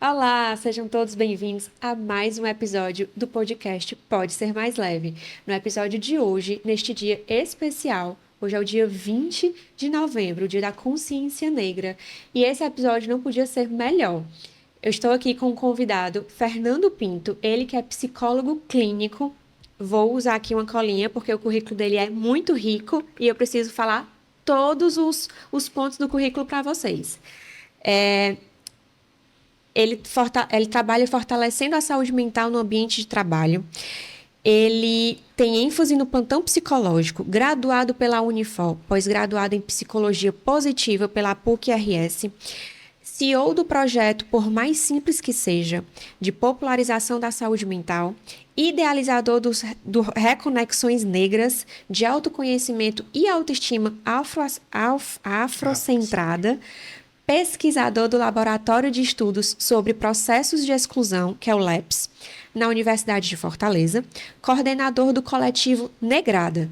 Olá, sejam todos bem-vindos a mais um episódio do podcast Pode Ser Mais Leve. No episódio de hoje, neste dia especial, hoje é o dia 20 de novembro, o dia da consciência negra, e esse episódio não podia ser melhor. Eu estou aqui com o convidado Fernando Pinto, ele que é psicólogo clínico. Vou usar aqui uma colinha porque o currículo dele é muito rico e eu preciso falar todos os pontos do currículo para vocês. Ele trabalha fortalecendo a saúde mental no ambiente de trabalho. Ele tem ênfase no plantão psicológico, graduado pela Unifor, pós-graduado em psicologia positiva pela PUC-RS, CEO do projeto Por Mais Simples Que Seja, de popularização da saúde mental, idealizador do Reconexões Negras, de autoconhecimento e autoestima afrocentrada, pesquisador do Laboratório de Estudos sobre Processos de Exclusão, que é o LEPS, na Universidade de Fortaleza, coordenador do coletivo Negrada,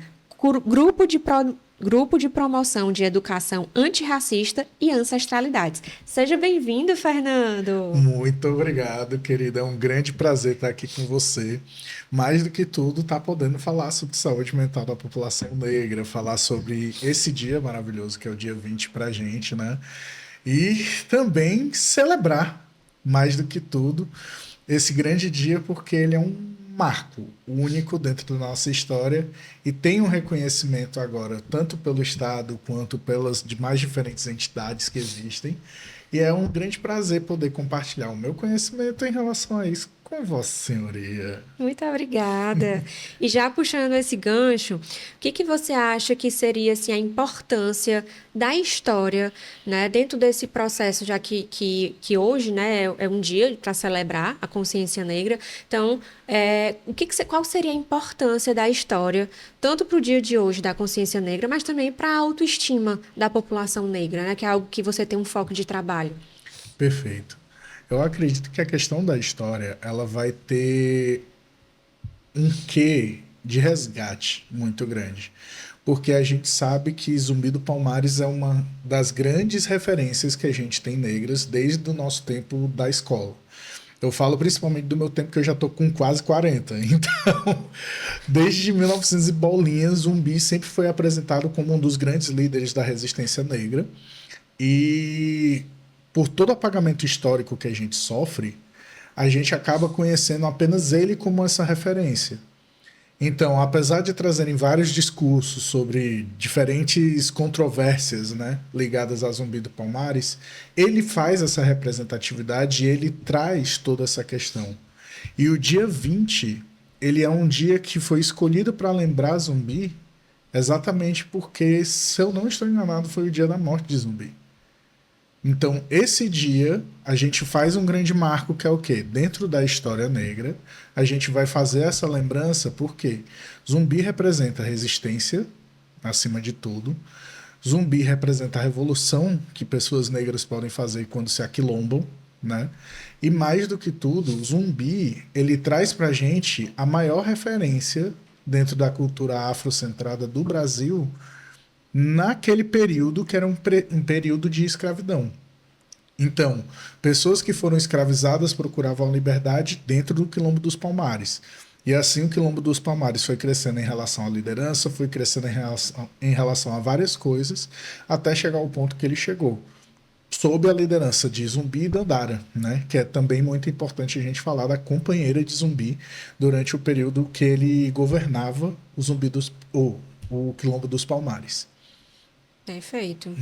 grupo de promoção de educação antirracista e ancestralidades. Seja bem-vindo, Fernando! Muito obrigado, querida. É um grande prazer estar aqui com você. Mais do que tudo, estar podendo falar sobre saúde mental da população negra, falar sobre esse dia maravilhoso que é o dia 20 para a gente, né? E também celebrar, mais do que tudo, esse grande dia, porque ele é um marco único dentro da nossa história e tem um reconhecimento agora, tanto pelo Estado quanto pelas demais diferentes entidades que existem. E é um grande prazer poder compartilhar o meu conhecimento em relação a isso com Vossa Senhoria. Muito obrigada. E já puxando esse gancho, o que você acha que seria assim, a importância da história, né, dentro desse processo, já que hoje, né, é um dia para celebrar a consciência negra. Então, qual seria a importância da história, tanto para o dia de hoje da consciência negra, mas também para a autoestima da população negra, né, que é algo que você tem um foco de trabalho? Perfeito. Eu acredito que a questão da história, ela vai ter um quê de resgate muito grande. Porque a gente sabe que Zumbi do Palmares é uma das grandes referências que a gente tem negras desde o nosso tempo da escola. Eu falo principalmente do meu tempo que eu já tô com quase 40. Então, desde 1900 e bolinha, Zumbi sempre foi apresentado como um dos grandes líderes da resistência negra. E por todo o apagamento histórico que a gente sofre, a gente acaba conhecendo apenas ele como essa referência. Então, apesar de trazerem vários discursos sobre diferentes controvérsias, né, ligadas a Zumbi do Palmares, ele faz essa representatividade e ele traz toda essa questão. E o dia 20, ele é um dia que foi escolhido para lembrar Zumbi, exatamente porque, se eu não estou enganado, foi o dia da morte de Zumbi. Então, esse dia, a gente faz um grande marco que é o quê? Dentro da história negra, a gente vai fazer essa lembrança porque Zumbi representa resistência, acima de tudo. Zumbi representa a revolução que pessoas negras podem fazer quando se aquilombam, né? E mais do que tudo, Zumbi, ele traz pra gente a maior referência dentro da cultura afrocentrada do Brasil naquele período que era um período de escravidão. Então, pessoas que foram escravizadas procuravam liberdade dentro do Quilombo dos Palmares. E assim o Quilombo dos Palmares foi crescendo em relação à liderança, foi crescendo em relação a várias coisas, até chegar ao ponto que ele chegou. Sob a liderança de Zumbi e Dandara, né? Que é também muito importante a gente falar da companheira de Zumbi durante o período que ele governava o Quilombo dos Palmares. Perfeito.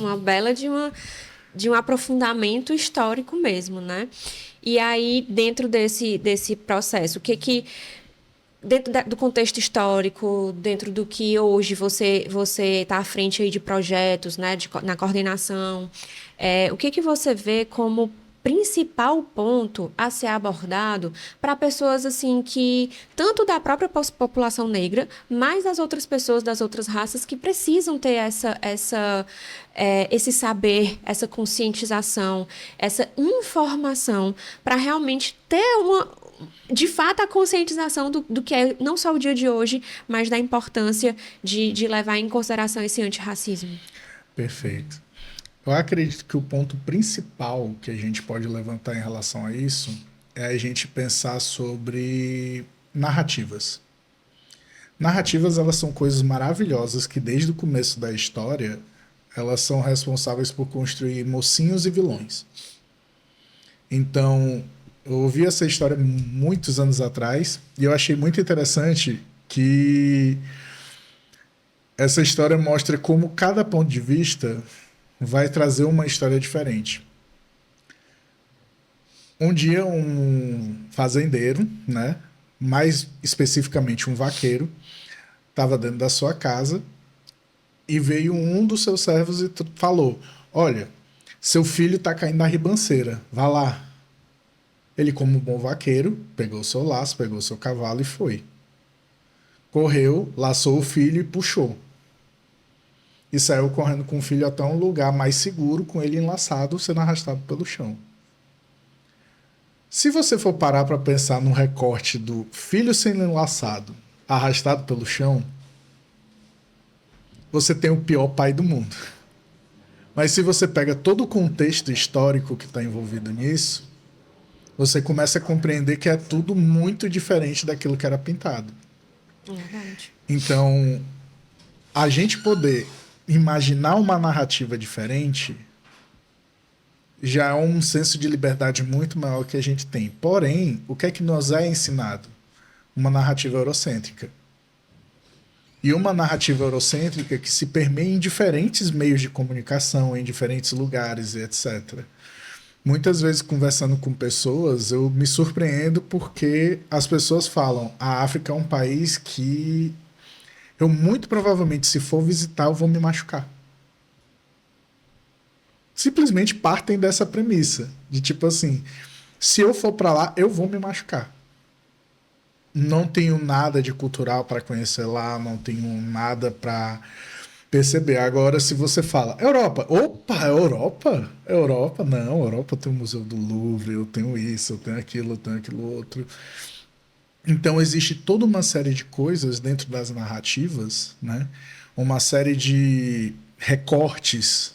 Uma bela de um aprofundamento histórico mesmo, né? E aí, dentro desse processo, dentro do contexto histórico, dentro do que hoje você está à frente aí de projetos, né, na coordenação, o que você vê como principal ponto a ser abordado para pessoas assim que tanto da própria população negra, mas das outras pessoas das outras raças que precisam ter esse saber, essa conscientização, essa informação para realmente ter de fato, a conscientização do que é não só o dia de hoje, mas da importância de levar em consideração esse antirracismo. Perfeito. Eu acredito que o ponto principal que a gente pode levantar em relação a isso é a gente pensar sobre narrativas. Narrativas, elas são coisas maravilhosas que desde o começo da história, elas são responsáveis por construir mocinhos e vilões. Então, eu ouvi essa história muitos anos atrás e eu achei muito interessante que essa história mostra como cada ponto de vista vai trazer uma história diferente. Um dia, um fazendeiro, né, mais especificamente um vaqueiro, estava dentro da sua casa e veio um dos seus servos e falou: Olha, seu filho está caindo na ribanceira, vá lá. Ele, como um bom vaqueiro, pegou seu laço, pegou seu cavalo e foi. Correu, laçou o filho e puxou. E saiu correndo com o filho até um lugar mais seguro, com ele enlaçado, sendo arrastado pelo chão. Se você for parar para pensar no recorte do filho sendo enlaçado, arrastado pelo chão, você tem o pior pai do mundo. Mas se você pega todo o contexto histórico que está envolvido nisso, você começa a compreender que é tudo muito diferente daquilo que era pintado. Verdade. Então, a gente poder imaginar uma narrativa diferente já é um senso de liberdade muito maior que a gente tem. Porém, o que é que nos é ensinado? Uma narrativa eurocêntrica. E uma narrativa eurocêntrica que se permeia em diferentes meios de comunicação, em diferentes lugares, etc. Muitas vezes, conversando com pessoas, eu me surpreendo porque as pessoas falam: a África é um país que eu muito provavelmente, se for visitar, eu vou me machucar. Simplesmente partem dessa premissa de tipo assim, se eu for para lá, eu vou me machucar. Não tenho nada de cultural para conhecer lá, não tenho nada para perceber. Agora, se você fala Europa, opa, Europa? Europa? Não, Europa tem o Museu do Louvre, eu tenho isso, eu tenho aquilo outro. Então, existe toda uma série de coisas dentro das narrativas, né? Uma série de recortes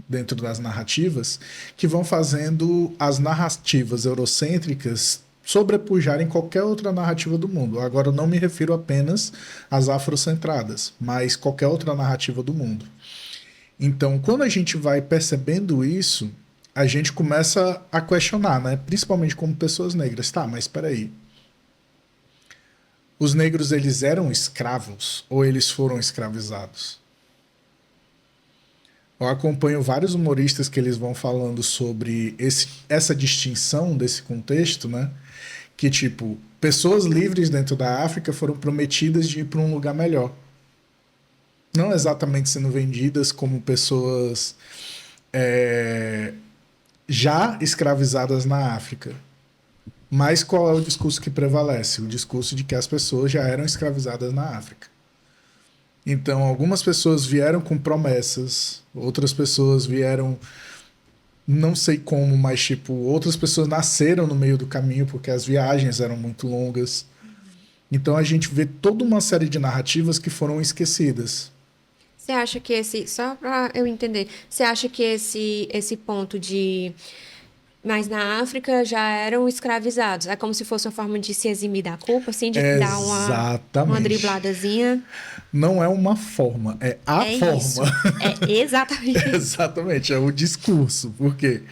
dentro das narrativas que vão fazendo as narrativas eurocêntricas sobrepujarem qualquer outra narrativa do mundo. Agora, eu não me refiro apenas às afrocentradas, mas qualquer outra narrativa do mundo. Então, quando a gente vai percebendo isso, a gente começa a questionar, né? Principalmente como pessoas negras. Tá, mas espera aí. Os negros, eles eram escravos ou eles foram escravizados? Eu acompanho vários humoristas que eles vão falando sobre essa distinção desse contexto, né? Que, tipo, pessoas livres dentro da África foram prometidas de ir para um lugar melhor. Não exatamente sendo vendidas como pessoas já escravizadas na África. Mas qual é o discurso que prevalece? O discurso de que as pessoas já eram escravizadas na África. Então, algumas pessoas vieram com promessas, outras pessoas vieram, não sei como, mas tipo, outras pessoas nasceram no meio do caminho porque as viagens eram muito longas. Então, a gente vê toda uma série de narrativas que foram esquecidas. Você acha que só para eu entender, você acha que esse ponto de mas na África já eram escravizados. É como se fosse uma forma de se eximir da culpa, assim, de dar uma dribladazinha. Não é uma forma, é a forma. Isso. É exatamente isso. Exatamente, é o discurso. Porque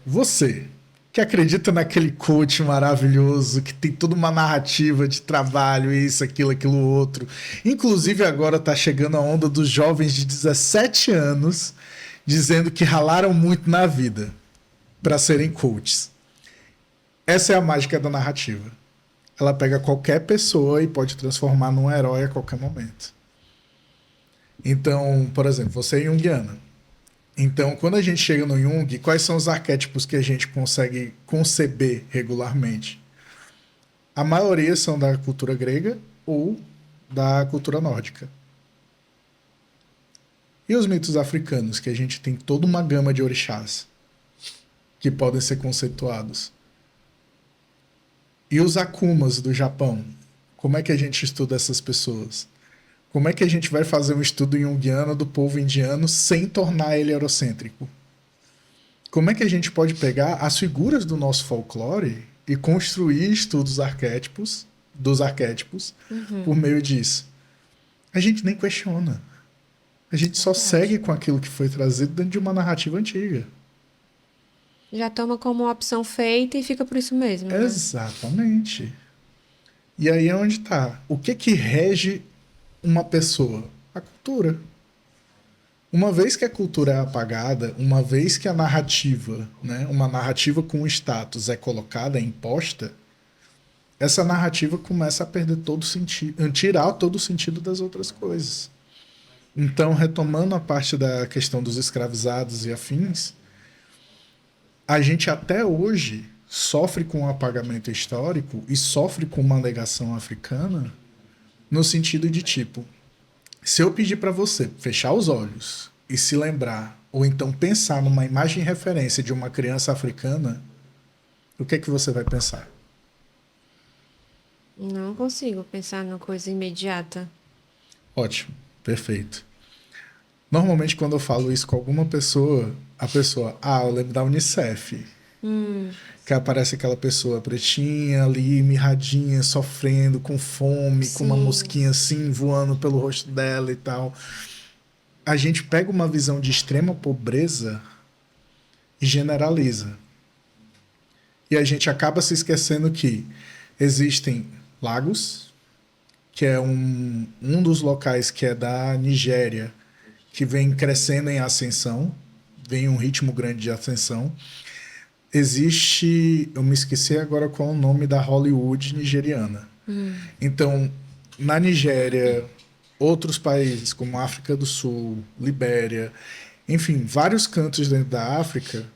você que acredita naquele coach maravilhoso, que tem toda uma narrativa de trabalho, isso, aquilo outro. Inclusive agora está chegando a onda dos jovens de 17 anos dizendo que ralaram muito na vida para serem coaches. Essa é a mágica da narrativa. Ela pega qualquer pessoa e pode transformar num herói a qualquer momento. Então, por exemplo, você é junguiana. Então, quando a gente chega no Jung, quais são os arquétipos que a gente consegue conceber regularmente? A maioria são da cultura grega ou da cultura nórdica. E os mitos africanos, que a gente tem toda uma gama de orixás que podem ser conceituados. E os akumas do Japão, como é que a gente estuda essas pessoas? Como é que a gente vai fazer um estudo junguiano do povo indiano sem tornar ele eurocêntrico? Como é que a gente pode pegar as figuras do nosso folclore e construir estudos arquétipos, dos arquétipos, por meio disso? A gente nem questiona. A gente só segue com aquilo que foi trazido dentro de uma narrativa antiga. Já toma como uma opção feita e fica por isso mesmo, né? Exatamente. E aí é onde está. O que que rege uma pessoa? A cultura. Uma vez que a cultura é apagada, uma vez que a narrativa, né, uma narrativa com status é colocada, é imposta, essa narrativa começa a perder todo sentido, tirar todo o sentido das outras coisas. Então, retomando a parte da questão dos escravizados e afins, a gente até hoje sofre com o apagamento histórico e sofre com uma negação africana no sentido de tipo, se eu pedir para você fechar os olhos e se lembrar, ou então pensar numa imagem referência de uma criança africana, o que é que você vai pensar? Não consigo pensar numa coisa imediata. Ótimo, perfeito. Normalmente, quando eu falo isso com alguma pessoa, a pessoa, eu lembro da Unicef. Que aparece aquela pessoa pretinha ali, mirradinha, sofrendo, com fome, com uma Sim. mosquinha assim voando pelo rosto dela e tal. A gente pega uma visão de extrema pobreza e generaliza. E a gente acaba se esquecendo que existem lagos, que é um dos locais que é da Nigéria, que vem crescendo em ascensão, vem um ritmo grande de ascensão. Existe, eu me esqueci agora qual é o nome da Hollywood nigeriana. Então, na Nigéria, outros países como África do Sul, Libéria, enfim, vários cantos dentro da África,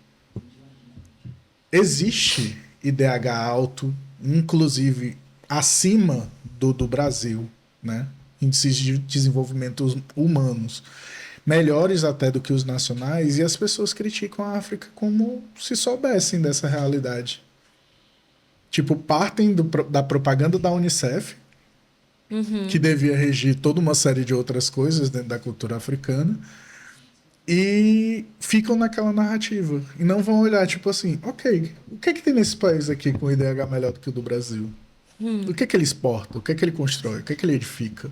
existe IDH alto, inclusive acima do Brasil, né? Índices de desenvolvimento humanos melhores até do que os nacionais, e as pessoas criticam a África como se soubessem dessa realidade. Tipo, partem da propaganda da Unicef, que devia regir toda uma série de outras coisas dentro da cultura africana, e ficam naquela narrativa. E não vão olhar, tipo assim, ok, o que é que tem nesse país aqui com IDH melhor do que o do Brasil? O que é que ele exporta? O que é que ele constrói? O que é que ele edifica?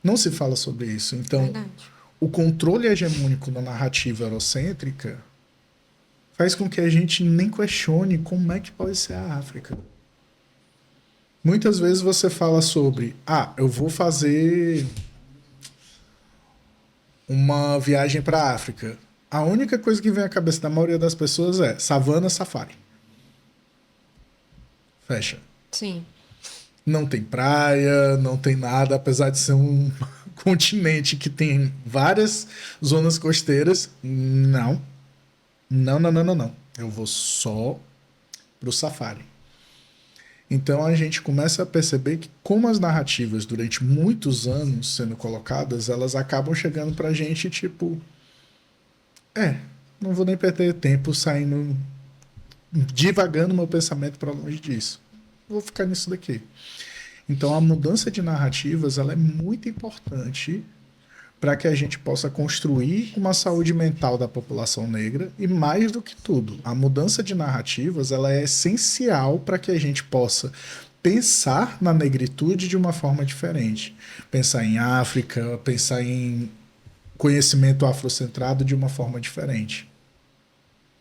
Não se fala sobre isso. Então, Verdade. o controle hegemônico da narrativa eurocêntrica faz com que a gente nem questione como é que pode ser a África. Muitas vezes você fala sobre, eu vou fazer uma viagem para a África. A única coisa que vem à cabeça da maioria das pessoas é savana, safari. Fecha. Sim. Não tem praia, não tem nada, apesar de ser um continente que tem várias zonas costeiras. Não. Não, não, não, não, não. Eu vou só pro safari. Então a gente começa a perceber que como as narrativas durante muitos anos sendo colocadas, elas acabam chegando pra gente tipo, não vou nem perder tempo saindo divagando meu pensamento para longe disso. Vou ficar nisso daqui. Então a mudança de narrativas ela é muito importante para que a gente possa construir uma saúde mental da população negra e mais do que tudo, a mudança de narrativas ela é essencial para que a gente possa pensar na negritude de uma forma diferente, pensar em África, pensar em conhecimento afrocentrado de uma forma diferente.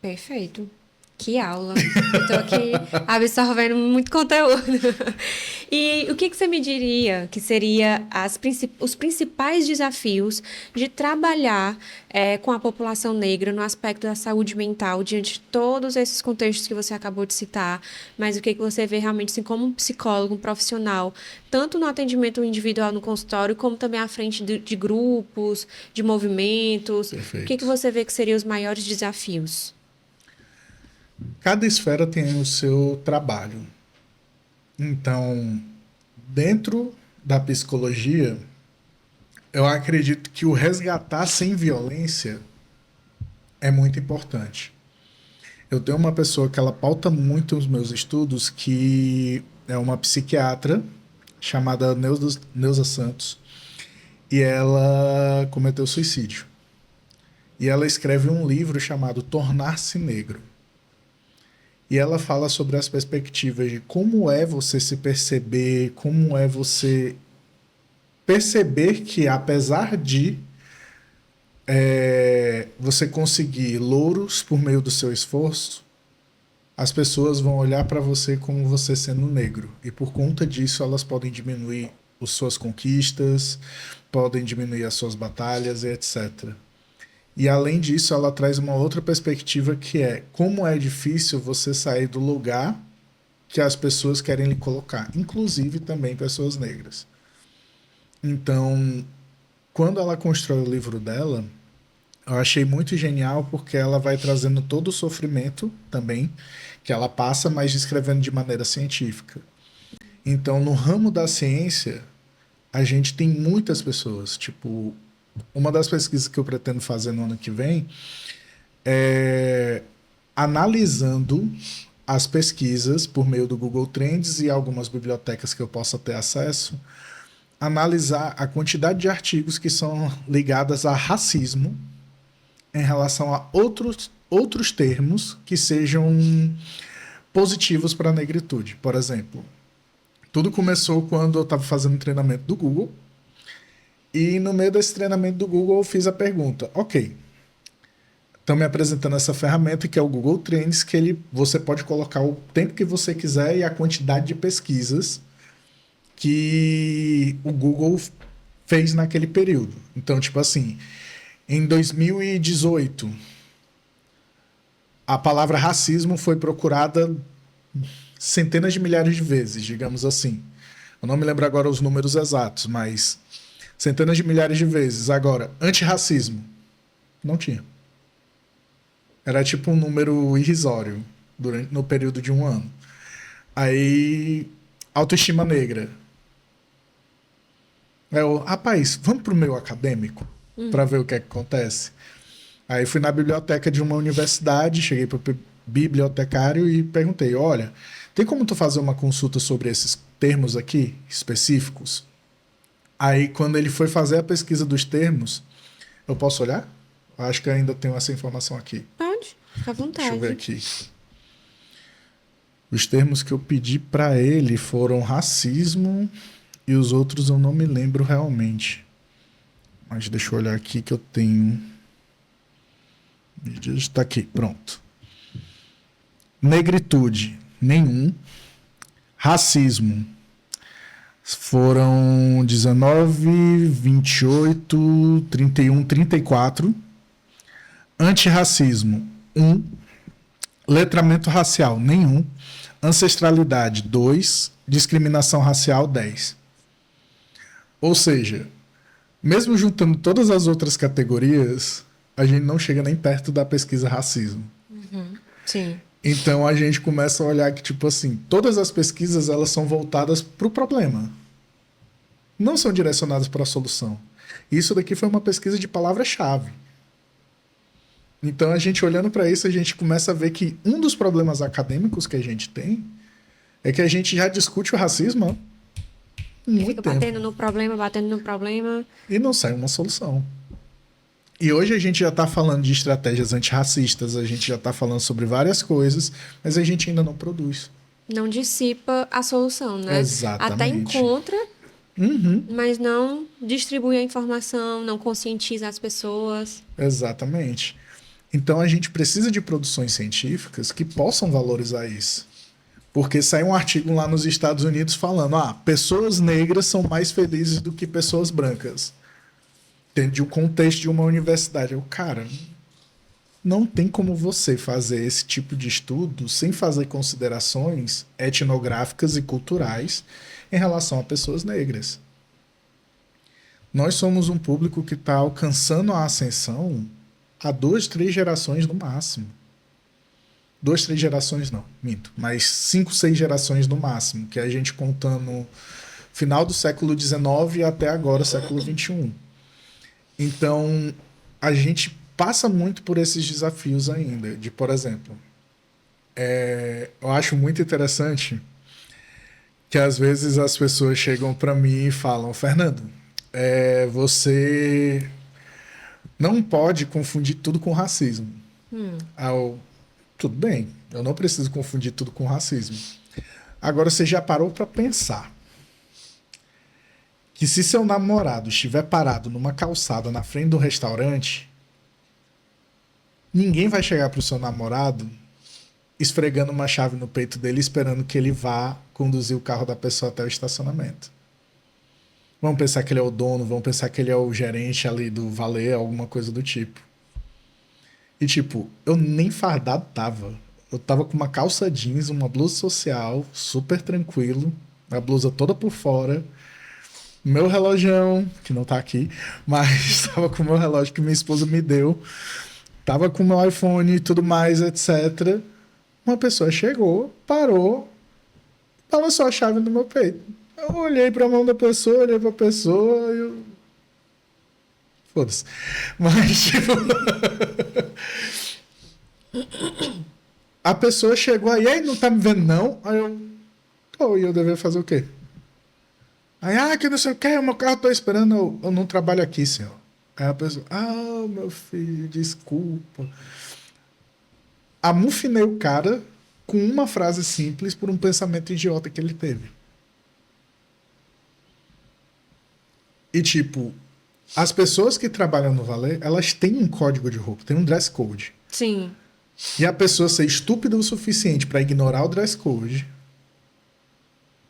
Perfeito. Que aula. Estou aqui absorvendo muito conteúdo. E o que você me diria que seria os principais desafios de trabalhar com a população negra no aspecto da saúde mental diante de todos esses contextos que você acabou de citar, mas o que você vê realmente assim, como um psicólogo, um profissional, tanto no atendimento individual no consultório, como também à frente de grupos, de movimentos. Perfeito. O que você vê que seriam os maiores desafios? Cada esfera tem o seu trabalho. Então, dentro da psicologia, eu acredito que o resgatar sem violência é muito importante. Eu tenho uma pessoa que ela pauta muito os meus estudos, que é uma psiquiatra chamada Neuza Santos. e ela cometeu suicídio. E ela escreve um livro chamado Tornar-se Negro. E ela fala sobre as perspectivas de como é você se perceber, como é você perceber que, apesar de você conseguir louros por meio do seu esforço, as pessoas vão olhar para você como você sendo negro. E por conta disso, elas podem diminuir as suas conquistas, podem diminuir as suas batalhas e etc. E além disso, ela traz uma outra perspectiva que é como é difícil você sair do lugar que as pessoas querem lhe colocar, inclusive também pessoas negras. Então, quando ela constrói o livro dela, eu achei muito genial porque ela vai trazendo todo o sofrimento também que ela passa, mas descrevendo de maneira científica. Então, no ramo da ciência, a gente tem muitas pessoas, tipo, uma das pesquisas que eu pretendo fazer no ano que vem é analisando as pesquisas por meio do Google Trends e algumas bibliotecas que eu possa ter acesso, analisar a quantidade de artigos que são ligados a racismo em relação a outros termos que sejam positivos para a negritude. Por exemplo, tudo começou quando eu estava fazendo treinamento do Google. E no meio desse treinamento do Google, eu fiz a pergunta: ok, estão me apresentando essa ferramenta que é o Google Trends, que você pode colocar o tempo que você quiser e a quantidade de pesquisas que o Google fez naquele período. Então, tipo assim, em 2018, a palavra racismo foi procurada centenas de milhares de vezes, digamos assim. Eu não me lembro agora os números exatos, mas centenas de milhares de vezes. Agora, antirracismo, não tinha. Era tipo um número irrisório no período de um ano. Aí, autoestima negra. Rapaz, vamos pro meio acadêmico para ver o que é que acontece. Aí fui na biblioteca de uma universidade, cheguei pro bibliotecário e perguntei: olha, tem como tu fazer uma consulta sobre esses termos aqui específicos? Aí, quando ele foi fazer a pesquisa dos termos, eu posso olhar? Acho que ainda tenho essa informação aqui. Pode, fica à vontade. Deixa eu ver aqui. Os termos que eu pedi para ele foram racismo e os outros eu não me lembro realmente. Mas deixa eu olhar aqui que eu tenho. Está aqui, pronto. Negritude, nenhum. Racismo. Foram 19, 28, 31, 34. Antirracismo, 1. Letramento racial, nenhum. Ancestralidade, 2. Discriminação racial, 10. Ou seja, mesmo juntando todas as outras categorias, a gente não chega nem perto da pesquisa racismo. Sim. Então a gente começa a olhar que, tipo assim, todas as pesquisas elas são voltadas para o problema. Não são direcionadas para a solução. Isso daqui foi uma pesquisa de palavra-chave. Então a gente olhando para isso, a gente começa a ver que um dos problemas acadêmicos que a gente tem é que a gente já discute o racismo há muito Fica tempo. batendo no problema. E não sai uma solução. E hoje a gente já está falando de estratégias antirracistas, a gente já está falando sobre várias coisas, mas a gente ainda não produz. Não dissipa a solução, né? Exatamente. Até encontra, mas não distribui a informação, não conscientiza as pessoas. Exatamente. Então a gente precisa de produções científicas que possam valorizar isso. Porque sai um artigo lá nos Estados Unidos falando: pessoas negras são mais felizes do que pessoas brancas. Dentro de um contexto de uma universidade. Cara, não tem como você fazer esse tipo de estudo sem fazer considerações etnográficas e culturais em relação a pessoas negras. Nós somos um público que está alcançando a ascensão há 2, 3 gerações no máximo. 2, 3 gerações não, minto. Mas 5, 6 gerações no máximo, que é a gente contando final do século XIX até agora, século XXI. Então, a gente passa muito por esses desafios ainda. De, por exemplo, eu acho muito interessante que às vezes as pessoas chegam para mim e falam: Fernando, você não pode confundir tudo com racismo. Tudo bem, eu não preciso confundir tudo com racismo. Agora, você já parou para pensar que se seu namorado estiver parado numa calçada na frente do restaurante, ninguém vai chegar pro seu namorado esfregando uma chave no peito dele, esperando que ele vá conduzir o carro da pessoa até o estacionamento. Vão pensar que ele é o dono, vão pensar que ele é o gerente ali do valet, alguma coisa do tipo. E tipo, eu nem fardado tava. Eu tava com uma calça jeans, uma blusa social, super tranquilo, a blusa toda por fora, meu relógio, que não tá aqui, mas tava com o meu relógio que minha esposa me deu, tava com o meu iPhone e tudo mais, etc. Uma pessoa chegou, parou, balançou a chave no meu peito. Eu olhei pra mão da pessoa, olhei pra pessoa e eu... Foda-se. Mas, tipo... A pessoa chegou aí, aí não tá me vendo não? Aí eu... Pô, e eu deveria fazer o quê? Aí, que não sei o que, meu carro tô esperando, eu não trabalho aqui, senhor. Aí a pessoa, meu filho, desculpa. Amufinei o cara com uma frase simples por um pensamento idiota que ele teve. E tipo, as pessoas que trabalham no valet, elas têm um código de roupa, tem um dress code. Sim. E a pessoa ser estúpida o suficiente para ignorar o dress code,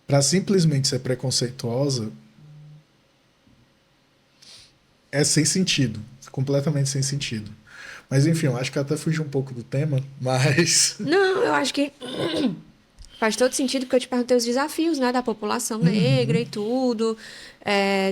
para simplesmente ser preconceituosa, é sem sentido. Completamente sem sentido. Mas enfim, eu acho que até fugi um pouco do tema, mas... Não, eu acho que faz todo sentido, porque eu te perguntei os desafios, né, da população negra e tudo,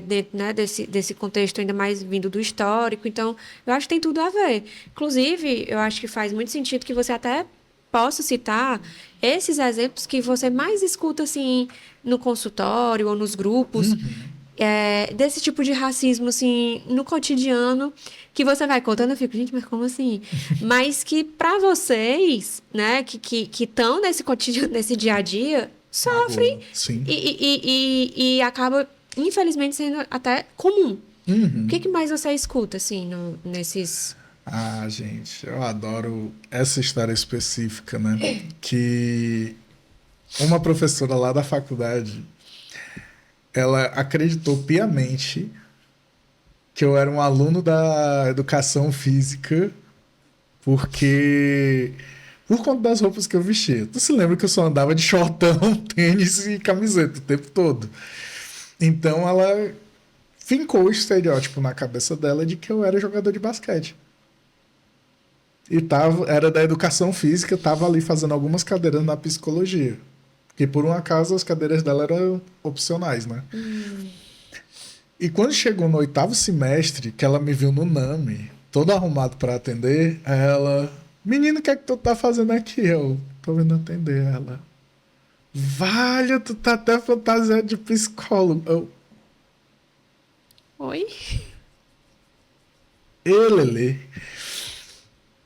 dentro, né, desse contexto ainda mais vindo do histórico. Então, eu acho que tem tudo a ver. Inclusive, eu acho que faz muito sentido que você até possa citar esses exemplos que você mais escuta, assim, no consultório ou nos grupos, desse tipo de racismo, assim, no cotidiano, que você vai contando, eu fico, gente, mas como assim? Mas que para vocês, né, que estão nesse cotidiano, nesse dia a dia, sofrem Sim. e acaba, infelizmente, sendo até comum. Uhum. O que mais você escuta, assim, nesses... Gente, eu adoro essa história específica, né? Que uma professora lá da faculdade, ela acreditou piamente que eu era um aluno da educação física porque... Por conta das roupas que eu vestia. Tu se lembra que eu só andava de shortão, tênis e camiseta o tempo todo. Então ela fincou o estereótipo na cabeça dela de que eu era jogador de basquete. E era da educação física, tava ali fazendo algumas cadeiras na psicologia. Porque por um acaso as cadeiras dela eram opcionais, né? E quando chegou no 8º semestre, que ela me viu no NAMI, todo arrumado para atender, ela... Menino, o que é que tu tá fazendo aqui? Eu tô vindo atender ela. Vale, tu tá até fantasiado de psicólogo. Oi? Lelê.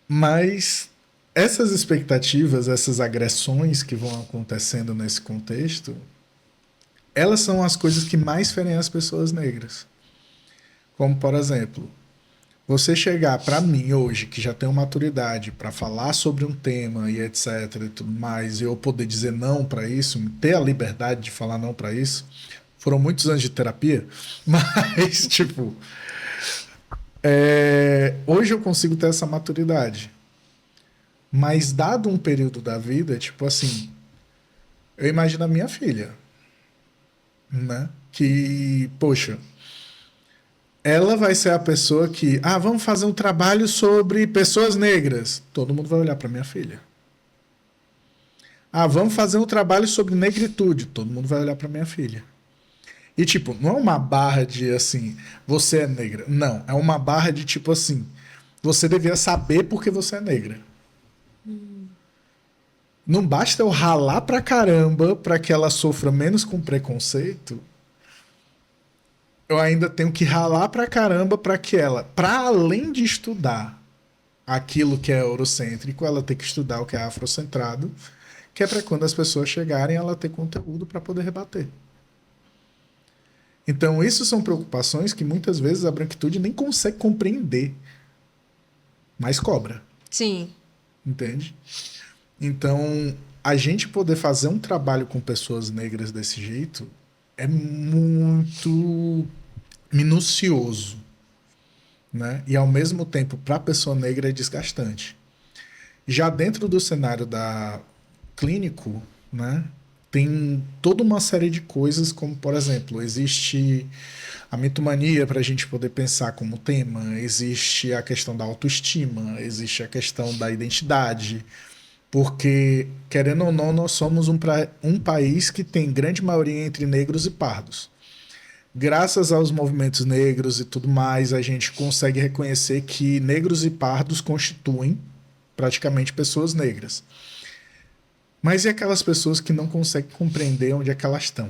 Mas essas expectativas, essas agressões que vão acontecendo nesse contexto, elas são as coisas que mais ferem as pessoas negras. Como, por exemplo, você chegar para mim hoje, que já tenho maturidade para falar sobre um tema e etc e tudo mais, e eu poder dizer não para isso, ter a liberdade de falar não para isso, foram muitos anos de terapia, mas, tipo, hoje eu consigo ter essa maturidade. Mas dado um período da vida, tipo assim, eu imagino a minha filha, né? Que, poxa, ela vai ser a pessoa que, vamos fazer um trabalho sobre pessoas negras. Todo mundo vai olhar para minha filha. Vamos fazer um trabalho sobre negritude. Todo mundo vai olhar para minha filha. E, tipo, não é uma barra de, assim, você é negra. Não, é uma barra de, tipo assim, você devia saber porque você é negra. Não basta eu ralar pra caramba pra que ela sofra menos com preconceito. Eu ainda tenho que ralar pra caramba pra que ela, pra além de estudar aquilo que é eurocêntrico, ela tem que estudar o que é afrocentrado, que é pra quando as pessoas chegarem ela ter conteúdo pra poder rebater. Então, isso são preocupações que muitas vezes a branquitude nem consegue compreender, mas cobra, Sim. entende? Então, a gente poder fazer um trabalho com pessoas negras desse jeito é muito minucioso, né? E ao mesmo tempo, para a pessoa negra é desgastante. Já dentro do cenário da clínico, né, tem toda uma série de coisas, como por exemplo, existe a mitomania para a gente poder pensar como tema, existe a questão da autoestima, existe a questão da identidade, porque, querendo ou não, nós somos um país que tem grande maioria entre negros e pardos. Graças aos movimentos negros e tudo mais, a gente consegue reconhecer que negros e pardos constituem praticamente pessoas negras. Mas e aquelas pessoas que não conseguem compreender onde é que elas estão,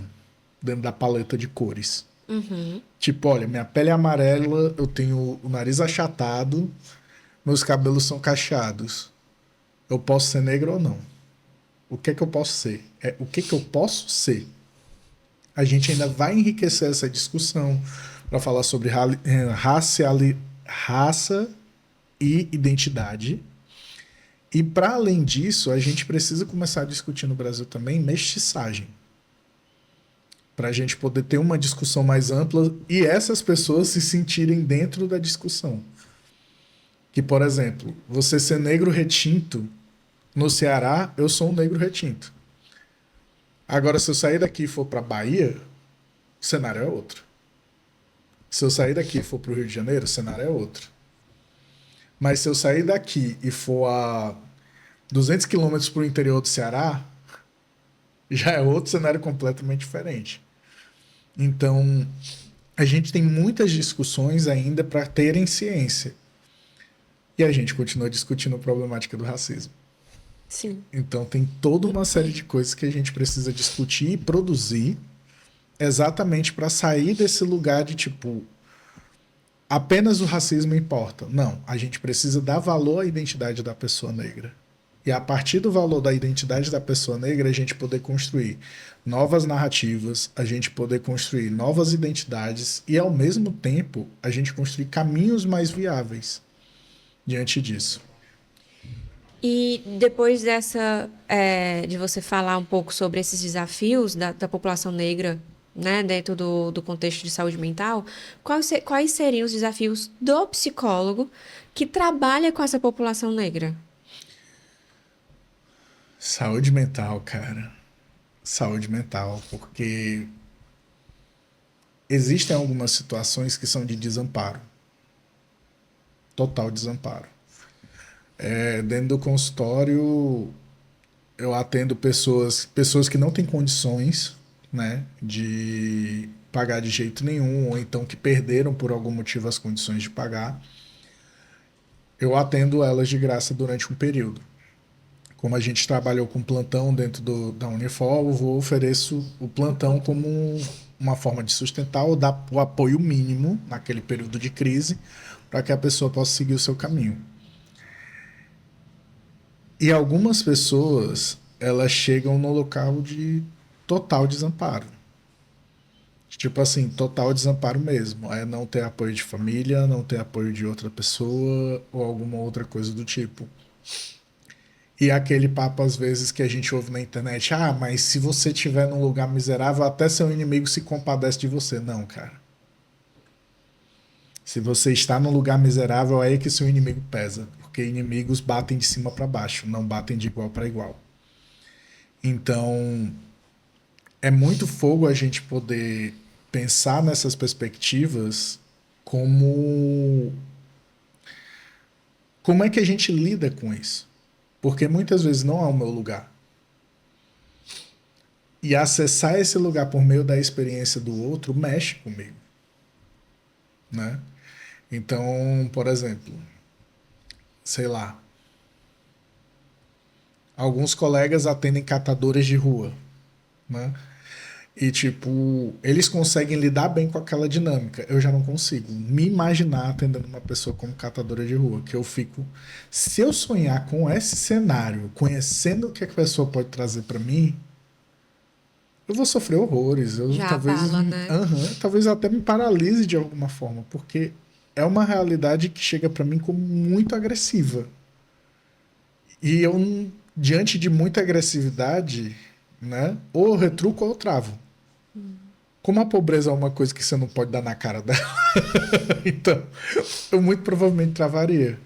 dentro da paleta de cores? Uhum. Tipo, olha, minha pele é amarela, eu tenho o nariz achatado, meus cabelos são cacheados. Eu posso ser negro ou não? O que é que eu posso ser? O que é que eu posso ser? A gente ainda vai enriquecer essa discussão para falar sobre raça e identidade. E para além disso, a gente precisa começar a discutir no Brasil também mestiçagem, para a gente poder ter uma discussão mais ampla e essas pessoas se sentirem dentro da discussão. Que, por exemplo, você ser negro retinto no Ceará, eu sou um negro retinto. Agora, se eu sair daqui e for para Bahia, o cenário é outro. Se eu sair daqui e for para o Rio de Janeiro, o cenário é outro. Mas se eu sair daqui e for a 200 quilômetros para o interior do Ceará, já é outro cenário completamente diferente. Então, a gente tem muitas discussões ainda para terem ciência. E a gente continua discutindo a problemática do racismo. Sim. Então, tem toda uma série de coisas que a gente precisa discutir e produzir exatamente para sair desse lugar de tipo apenas o racismo importa. Não, a gente precisa dar valor à identidade da pessoa negra. E a partir do valor da identidade da pessoa negra, a gente poder construir novas narrativas, a gente poder construir novas identidades e, ao mesmo tempo, a gente construir caminhos mais viáveis diante disso. E depois de você falar um pouco sobre esses desafios da população negra, né, dentro do contexto de saúde mental, quais seriam os desafios do psicólogo que trabalha com essa população negra? Saúde mental, cara. Saúde mental, porque existem algumas situações que são de desamparo. Total desamparo. Dentro do consultório, eu atendo pessoas que não têm condições, né, de pagar de jeito nenhum, ou então que perderam por algum motivo as condições de pagar. Eu atendo elas de graça durante um período. Como a gente trabalhou com plantão dentro da Unifor, eu ofereço o plantão como uma forma de sustentar ou dar o apoio mínimo naquele período de crise para que a pessoa possa seguir o seu caminho. E algumas pessoas, elas chegam no local de total desamparo. Tipo assim, total desamparo mesmo. É não ter apoio de família, não ter apoio de outra pessoa ou alguma outra coisa do tipo. E aquele papo, às vezes, que a gente ouve na internet: ah, mas se você estiver num lugar miserável, até seu inimigo se compadece de você. Não, cara. Se você está num lugar miserável, é aí que seu inimigo pesa. Porque inimigos batem de cima para baixo, não batem de igual para igual. Então, é muito fogo a gente poder pensar nessas perspectivas como é que a gente lida com isso. Porque muitas vezes não é o meu lugar. E acessar esse lugar por meio da experiência do outro mexe comigo, né? Então, por exemplo, sei lá, alguns colegas atendem catadores de rua, né? E, tipo, eles conseguem lidar bem com aquela dinâmica. Eu já não consigo me imaginar atendendo uma pessoa como catadora de rua, que eu fico... Se eu sonhar com esse cenário, conhecendo o que a pessoa pode trazer para mim, eu vou sofrer horrores. Eu Já talvez, abala, né? talvez até me paralise de alguma forma, porque é uma realidade que chega para mim como muito agressiva. E eu, diante de muita agressividade, né, ou eu retruco ou eu travo. Como a pobreza é uma coisa que você não pode dar na cara dela, então eu muito provavelmente travaria.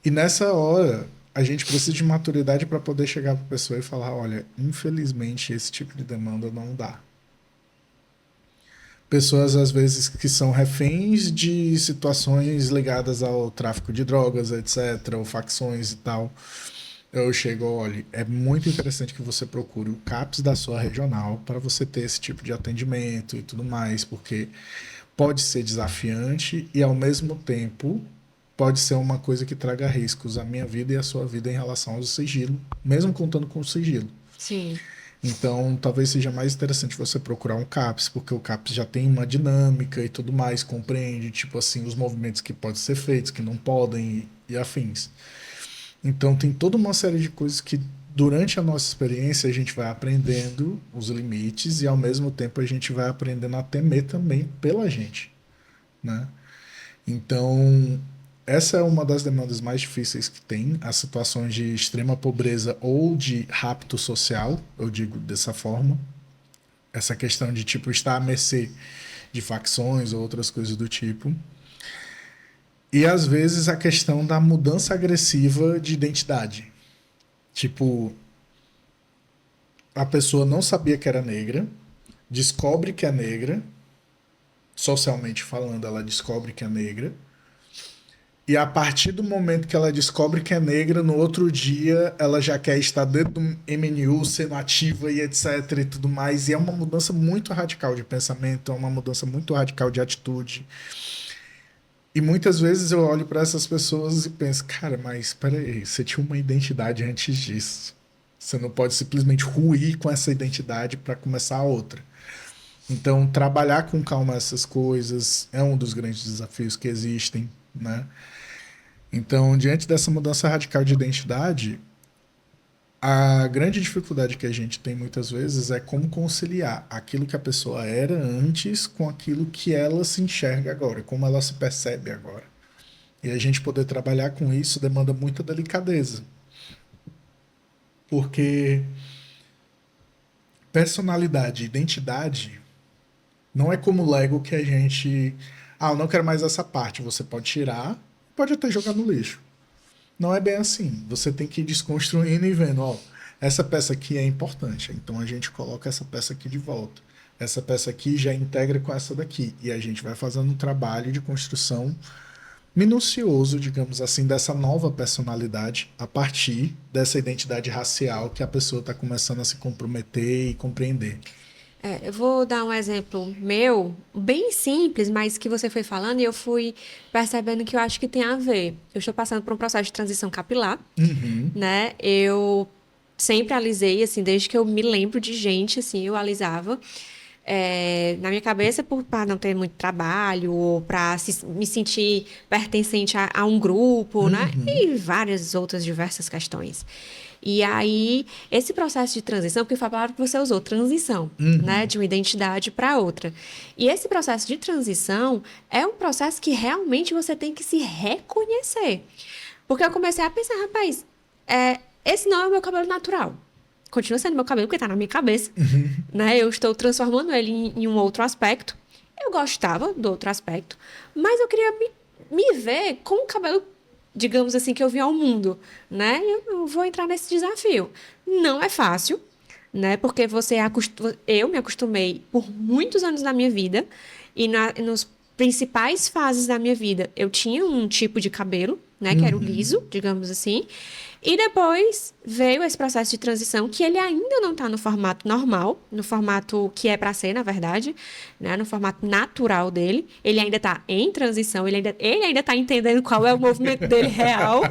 E nessa hora, a gente precisa de maturidade para poder chegar para a pessoa e falar: olha, infelizmente esse tipo de demanda não dá. Pessoas, às vezes, que são reféns de situações ligadas ao tráfico de drogas, etc., ou facções e tal. Eu chego, olha, é muito interessante que você procure o CAPS da sua regional para você ter esse tipo de atendimento e tudo mais, porque pode ser desafiante e, ao mesmo tempo, pode ser uma coisa que traga riscos à minha vida e à sua vida em relação ao sigilo, mesmo contando com o sigilo. Sim. Então, talvez seja mais interessante você procurar um CAPS, porque o CAPS já tem uma dinâmica e tudo mais, compreende, tipo assim, os movimentos que podem ser feitos, que não podem e afins. Então, tem toda uma série de coisas que, durante a nossa experiência, a gente vai aprendendo os limites e, ao mesmo tempo, a gente vai aprendendo a temer também pela gente, né? Então, essa é uma das demandas mais difíceis que tem, as situações de extrema pobreza ou de rapto social, eu digo dessa forma. Essa questão de, tipo, estar à mercê de facções ou outras coisas do tipo. E, às vezes, a questão da mudança agressiva de identidade. Tipo, a pessoa não sabia que era negra, descobre que é negra, socialmente falando, ela descobre que é negra. E a partir do momento que ela descobre que é negra, no outro dia ela já quer estar dentro do MNU, sendo ativa e etc e tudo mais. E é uma mudança muito radical de pensamento, é uma mudança muito radical de atitude. E muitas vezes eu olho para essas pessoas e penso, cara, mas peraí, você tinha uma identidade antes disso. Você não pode simplesmente ruir com essa identidade para começar a outra. Então, trabalhar com calma essas coisas é um dos grandes desafios que existem, né? Então, diante dessa mudança radical de identidade, a grande dificuldade que a gente tem muitas vezes é como conciliar aquilo que a pessoa era antes com aquilo que ela se enxerga agora, como ela se percebe agora. E a gente poder trabalhar com isso demanda muita delicadeza. Porque personalidade, identidade, não é como o Lego que a gente. Ah, eu não quero mais essa parte. Você pode tirar, pode até jogar no lixo. Não é bem assim. Você tem que ir desconstruindo e vendo, ó, essa peça aqui é importante, então a gente coloca essa peça aqui de volta. Essa peça aqui já integra com essa daqui. E a gente vai fazendo um trabalho de construção minucioso, digamos assim, dessa nova personalidade a partir dessa identidade racial que a pessoa está começando a se comprometer e compreender. Eu vou dar um exemplo meu, bem simples, mas que você foi falando e eu fui percebendo que eu acho que tem a ver. Eu estou passando por um processo de transição capilar, Uhum, né? Eu sempre alisei, assim, desde que eu me lembro de gente, assim, eu alisava. Na minha cabeça, para não ter muito trabalho, ou para me sentir pertencente a um grupo, né? uhum, E várias outras diversas questões. E aí, esse processo de transição, porque foi a palavra que você usou, transição, né? uhum. De uma identidade para outra. E esse processo de transição é um processo que realmente você tem que se reconhecer. Porque eu comecei a pensar, rapaz, esse não é o meu cabelo natural. Continua sendo meu cabelo, porque tá na minha cabeça, né? Eu estou transformando ele em um outro aspecto. Eu gostava do outro aspecto, mas eu queria me ver com o cabelo, digamos assim, que eu vim ao mundo, né? E eu vou entrar nesse desafio. Não é fácil, né? Porque eu me acostumei por muitos anos da minha vida e nos principais fases da minha vida, eu tinha um tipo de cabelo, né, que era o Uhum. liso, digamos assim. E depois veio esse processo de transição que ele ainda não está no formato normal, no formato que é para ser, na verdade, né, no formato natural dele. Ele ainda está em transição, ele ainda está entendendo qual é o movimento dele real.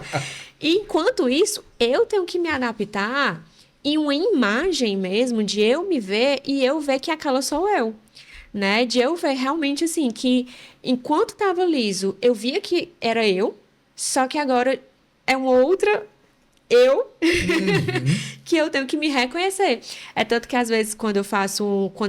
E enquanto isso, eu tenho que me adaptar em uma imagem mesmo de eu me ver e eu ver que aquela sou eu, né? De eu ver realmente assim que enquanto estava liso, eu via que era eu, só que agora é uma outra eu Uhum. que eu tenho que me reconhecer. É tanto que, às vezes, quando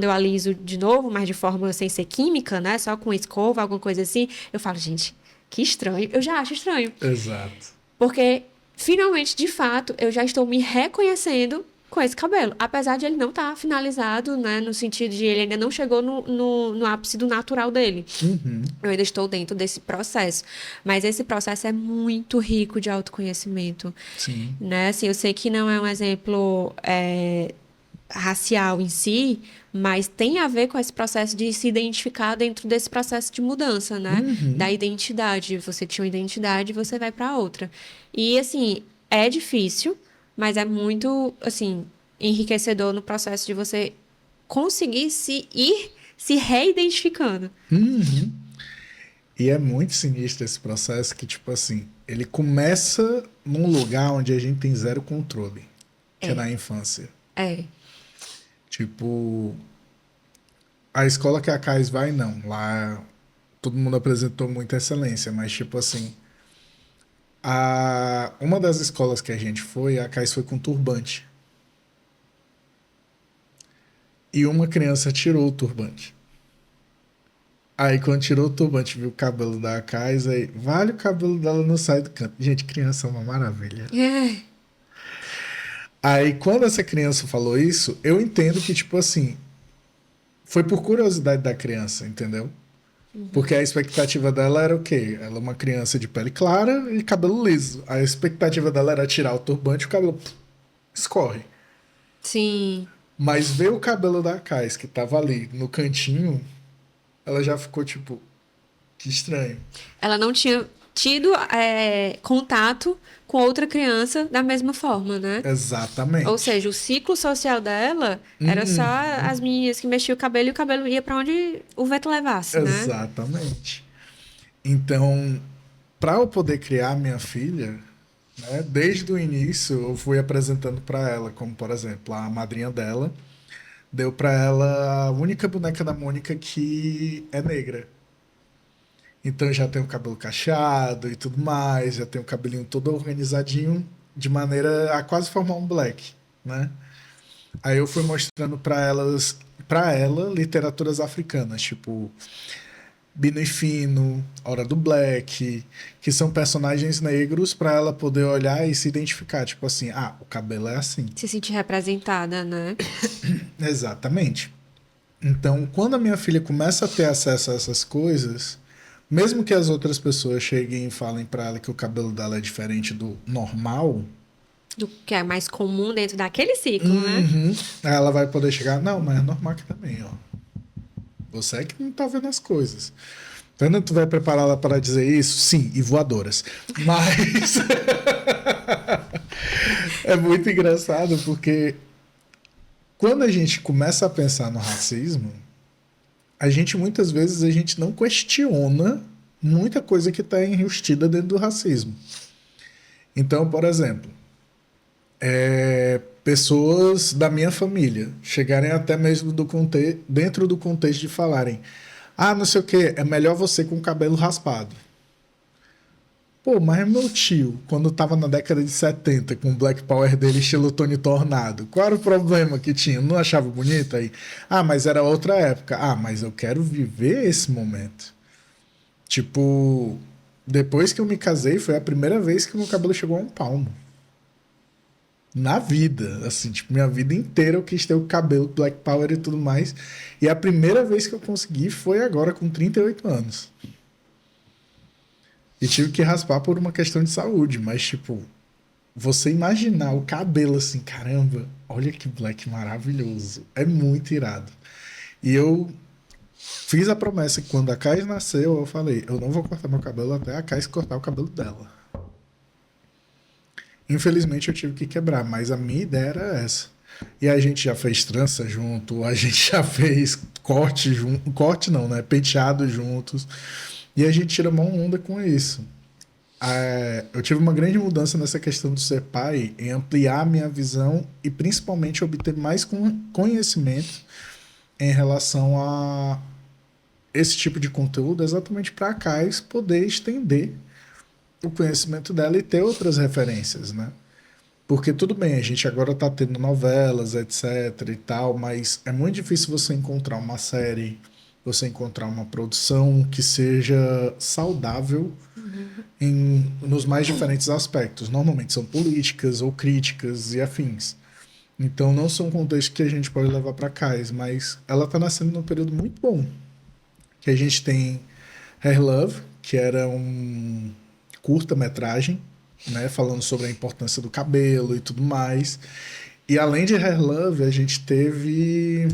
eu aliso de novo, mas de forma sem ser química, né? Só com escova, alguma coisa assim, eu falo, gente, que estranho. Eu já acho estranho. Exato. Porque, finalmente, de fato, eu já estou me reconhecendo com esse cabelo. Apesar de ele não estar finalizado, né? No sentido de ele ainda não chegou no ápice do natural dele. Uhum. Eu ainda estou dentro desse processo. Mas esse processo é muito rico de autoconhecimento, Sim. né? Assim, eu sei que não é um exemplo racial em si, mas tem a ver com esse processo de se identificar dentro desse processo de mudança, né? Uhum. Da identidade. Você tinha uma identidade, você vai para outra. E assim, é difícil, mas é muito, assim, enriquecedor no processo de você conseguir se reidentificando. Uhum. E é muito sinistro esse processo que, tipo assim, ele começa num lugar onde a gente tem zero controle, que é É, na infância. é. Tipo, a escola que a Cais vai, não. Lá todo mundo apresentou muita excelência, mas, tipo assim, uma das escolas que a gente foi, a Cais foi com turbante. E uma criança tirou o turbante. Aí, quando tirou o turbante, viu o cabelo da Kais, aí, vale o cabelo dela não sai do canto. Gente, criança é uma maravilha. É. Aí, quando essa criança falou isso, eu entendo que, tipo assim, foi por curiosidade da criança, entendeu? Porque a expectativa dela era o quê? Ela é uma criança de pele clara e cabelo liso. A expectativa dela era tirar o turbante e o cabelo escorre. Sim. Mas ver o cabelo da Kais, que tava ali no cantinho, ela já ficou tipo, que estranho. Ela não tinha tido contato com outra criança da mesma forma, né? Ou Exatamente. seja, o ciclo social dela era só Uhum. as meninas que mexiam o cabelo e o cabelo ia para onde o vento levasse, né? Exatamente. Então, para eu poder criar minha filha, né, desde o início eu fui apresentando para ela, como por exemplo, a madrinha dela deu para ela a única boneca da Mônica que é negra. Então eu já tenho o cabelo cacheado e tudo mais, já tenho o cabelinho todo organizadinho de maneira a quase formar um black, né? Aí eu fui mostrando para ela literaturas africanas, tipo Bino e Fino, Hora do Black, que são personagens negros para ela poder olhar e se identificar, tipo assim, ah, o cabelo é assim. Se sentir representada, né? Exatamente. Então, quando a minha filha começa a ter acesso a essas coisas, mesmo que as outras pessoas cheguem e falem para ela que o cabelo dela é diferente do normal, Do que é mais comum dentro daquele ciclo, né? uhum, ela vai poder chegar, não, mas é normal aqui também, ó. Você é que não tá vendo as coisas. Quando tu vai prepará-la para dizer isso, sim, e voadoras. Mas é muito engraçado porque quando a gente começa a pensar no racismo, a gente muitas vezes a gente não questiona muita coisa que está enrustida dentro do racismo. Então, por exemplo, pessoas da minha família chegarem até mesmo dentro do contexto de falarem: ah, não sei o que, é melhor você com o cabelo raspado. Pô, mas meu tio, quando tava na década de 70 com o Black Power dele estilo Tony Tornado, qual era o problema que tinha? Não achava bonito aí? Ah, mas era outra época. Ah, mas eu quero viver esse momento. Tipo, depois que eu me casei, foi a primeira vez que meu cabelo chegou a um palmo. Na vida, assim, tipo, minha vida inteira eu quis ter o cabelo Black Power e tudo mais. E a primeira vez que eu consegui foi agora com 38 anos. E tive que raspar por uma questão de saúde, mas, tipo, você imaginar o cabelo assim, caramba, olha que black maravilhoso. É muito irado. E eu fiz a promessa que quando a Kais nasceu, eu falei, eu não vou cortar meu cabelo até a Kais cortar o cabelo dela. Infelizmente eu tive que quebrar, mas a minha ideia era essa. E a gente já fez trança junto, a gente já fez corte junto, corte não, né? Penteado juntos. E a gente tira uma onda com isso. Eu tive uma grande mudança nessa questão de ser pai, em ampliar a minha visão e principalmente obter mais conhecimento em relação a esse tipo de conteúdo, exatamente para a Kais poder estender o conhecimento dela e ter outras referências, né? Porque tudo bem, a gente agora tá tendo novelas, etc e tal, mas é muito difícil você encontrar uma série, você encontrar uma produção que seja saudável Uhum. nos mais diferentes aspectos. Normalmente são políticas ou críticas e afins. Então não são contextos que a gente pode levar para cá, mas ela está nascendo num período muito bom. Que a gente tem Hair Love, que era um curta-metragem, né, falando sobre a importância do cabelo e tudo mais. E além de Hair Love, a gente teve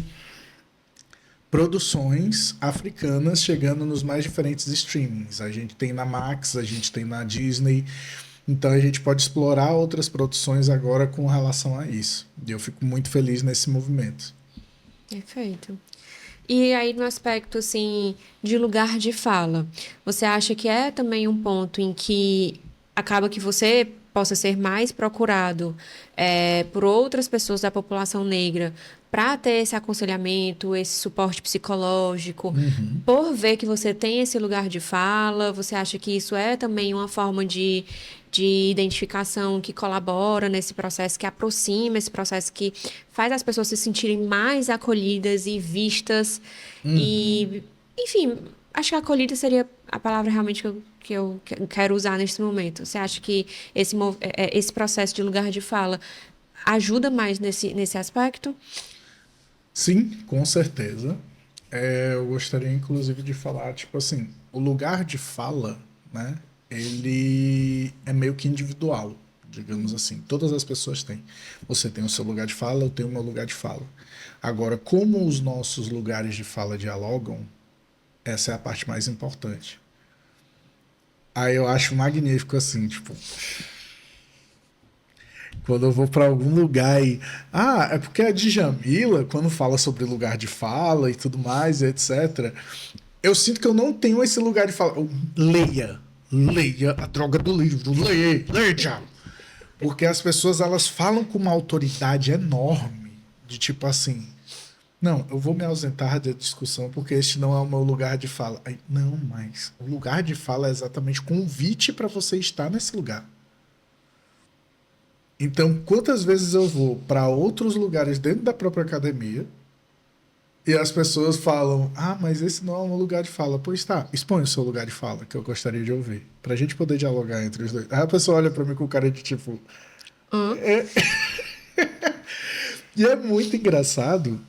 produções africanas chegando nos mais diferentes streamings. A gente tem na Max, a gente tem na Disney. Então a gente pode explorar outras produções agora com relação a isso. E eu fico muito feliz nesse movimento. Perfeito. E aí, no aspecto, assim, de lugar de fala, você acha que é também um ponto em que acaba que você possa ser mais procurado por outras pessoas da população negra para ter esse aconselhamento, esse suporte psicológico, Uhum. por ver que você tem esse lugar de fala, você acha que isso é também uma forma de identificação que colabora nesse processo, que aproxima esse processo, que faz as pessoas se sentirem mais acolhidas e vistas Uhum. e, enfim, acho que acolhida seria a palavra realmente que eu quero usar neste momento. Você acha que esse processo de lugar de fala ajuda mais nesse aspecto? Sim, com certeza. Eu gostaria, inclusive, de falar, tipo assim, o lugar de fala, né? Ele é meio que individual, digamos assim. Todas as pessoas têm. Você tem o seu lugar de fala, eu tenho o meu lugar de fala. Agora, como os nossos lugares de fala dialogam, essa é a parte mais importante. Aí eu acho magnífico assim, tipo, quando eu vou para algum lugar e. Ah, é porque a Djamila, quando fala sobre lugar de fala e tudo mais, etc., eu sinto que eu não tenho esse lugar de fala. Leia. Leia a droga do livro. Leia. Leia. Porque as pessoas elas falam com uma autoridade enorme. De tipo assim. Não, eu vou me ausentar da discussão porque este não é o meu lugar de fala. Aí, não, mas o lugar de fala é exatamente convite para você estar nesse lugar. Então, quantas vezes eu vou para outros lugares dentro da própria academia e as pessoas falam: Ah, mas esse não é um lugar de fala. Pois tá, expõe o seu lugar de fala, que eu gostaria de ouvir. Pra gente poder dialogar entre os dois. Aí a pessoa olha pra mim com cara de tipo. Hã? É... E é muito engraçado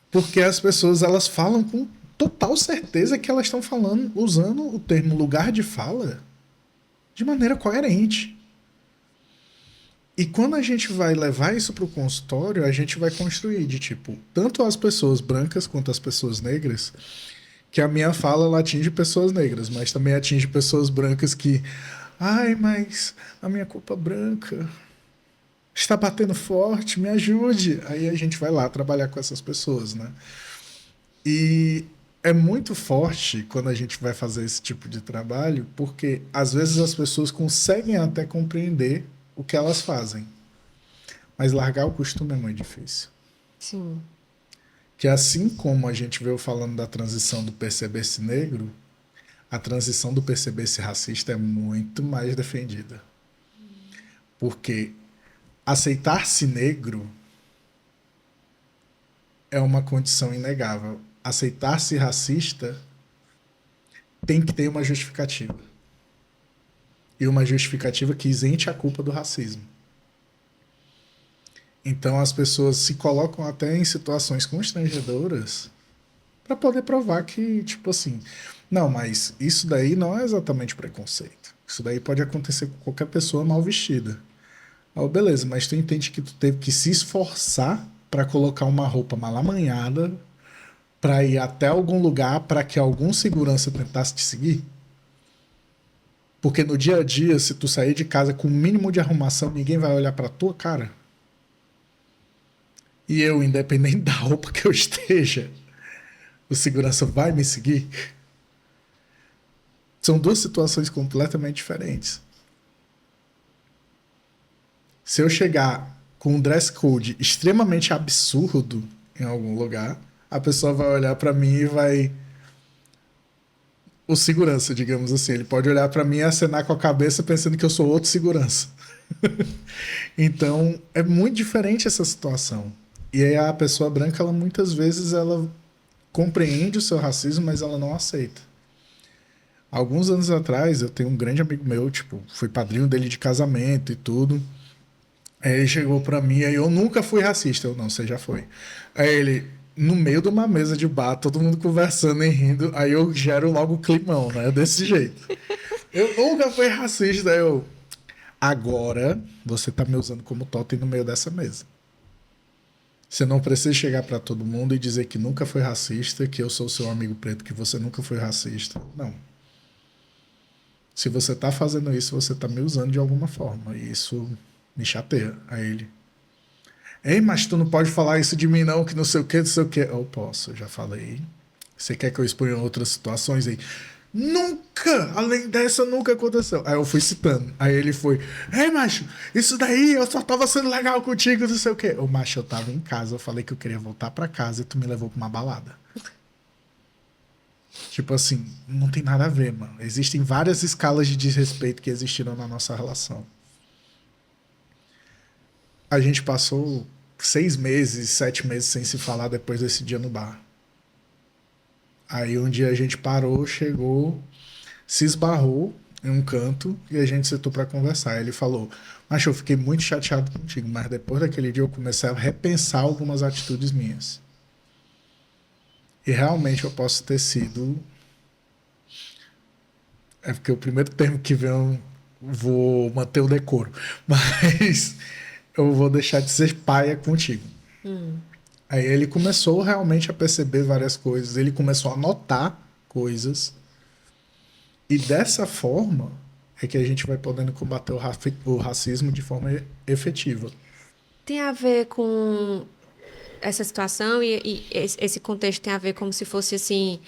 porque as pessoas elas falam com total certeza que elas estão falando, usando o termo lugar de fala de maneira coerente. E quando a gente vai levar isso para o consultório, a gente vai construir de tipo, tanto as pessoas brancas quanto as pessoas negras, que a minha fala ela atinge pessoas negras, mas também atinge pessoas brancas que, ai, mas a minha culpa branca está batendo forte, me ajude. Aí a gente vai lá trabalhar com essas pessoas, né? E é muito forte quando a gente vai fazer esse tipo de trabalho, porque às vezes as pessoas conseguem até compreender o que elas fazem. Mas largar o costume é muito difícil. Sim. Que assim como a gente veio falando da transição do perceber-se negro, a transição do perceber-se racista é muito mais defendida. Porque aceitar-se negro é uma condição inegável. Aceitar-se racista tem que ter uma justificativa. E uma justificativa que isente a culpa do racismo. Então as pessoas se colocam até em situações constrangedoras para poder provar que, tipo assim, não, mas isso daí não é exatamente preconceito. Isso daí pode acontecer com qualquer pessoa mal vestida. Oh, beleza, mas tu entende que tu teve que se esforçar para colocar uma roupa mal amanhada para ir até algum lugar para que algum segurança tentasse te seguir? Porque no dia a dia, se tu sair de casa com o mínimo de arrumação, ninguém vai olhar para tua cara. E eu, independente da roupa que eu esteja, o segurança vai me seguir? São duas situações completamente diferentes. Se eu chegar com um dress code extremamente absurdo em algum lugar, a pessoa vai olhar para mim e vai. O segurança, digamos assim, ele pode olhar para mim e acenar com a cabeça pensando que eu sou outro segurança. Então, é muito diferente essa situação. E aí a pessoa branca, ela muitas vezes ela compreende o seu racismo, mas ela não aceita. Alguns anos atrás, eu tenho um grande amigo meu, tipo, fui padrinho dele de casamento e tudo. Aí ele chegou pra mim, aí eu nunca fui racista. Eu, não, você já foi. Aí ele, no meio de uma mesa de bar, todo mundo conversando e rindo, aí eu gero logo o climão, né? Desse jeito. Eu nunca fui racista. Aí eu, agora você tá me usando como totem no meio dessa mesa. Você não precisa chegar pra todo mundo e dizer que nunca foi racista, que eu sou seu amigo preto, que você nunca foi racista. Não. Se você tá fazendo isso, você tá me usando de alguma forma. E isso me chateia. Aí ele, ei, mas tu não pode falar isso de mim não, que não sei o que, não sei o que. Eu posso, eu já falei. Você quer que eu exponha outras situações aí? Nunca! Além dessa, nunca aconteceu. Aí eu fui citando. Aí ele foi, ei, macho, isso daí, eu só tava sendo legal contigo, não sei o quê. Ô, macho, eu tava em casa, eu falei que eu queria voltar pra casa e tu me levou pra uma balada. Tipo assim, não tem nada a ver, mano. Existem várias escalas de desrespeito que existiram na nossa relação. A gente passou 6 meses, 7 meses sem se falar depois desse dia no bar. Aí um dia a gente parou, chegou, se esbarrou em um canto e a gente sentou pra conversar. Ele falou, mas eu fiquei muito chateado contigo, mas depois daquele dia eu comecei a repensar algumas atitudes minhas. E realmente eu posso ter sido. É porque o primeiro termo que vem eu vou manter o decoro. Mas eu vou deixar de ser paia contigo. Aí ele começou realmente a perceber várias coisas, ele começou a notar coisas, e dessa forma é que a gente vai podendo combater o racismo de forma efetiva. Tem a ver com essa situação e esse contexto tem a ver como se fosse assim,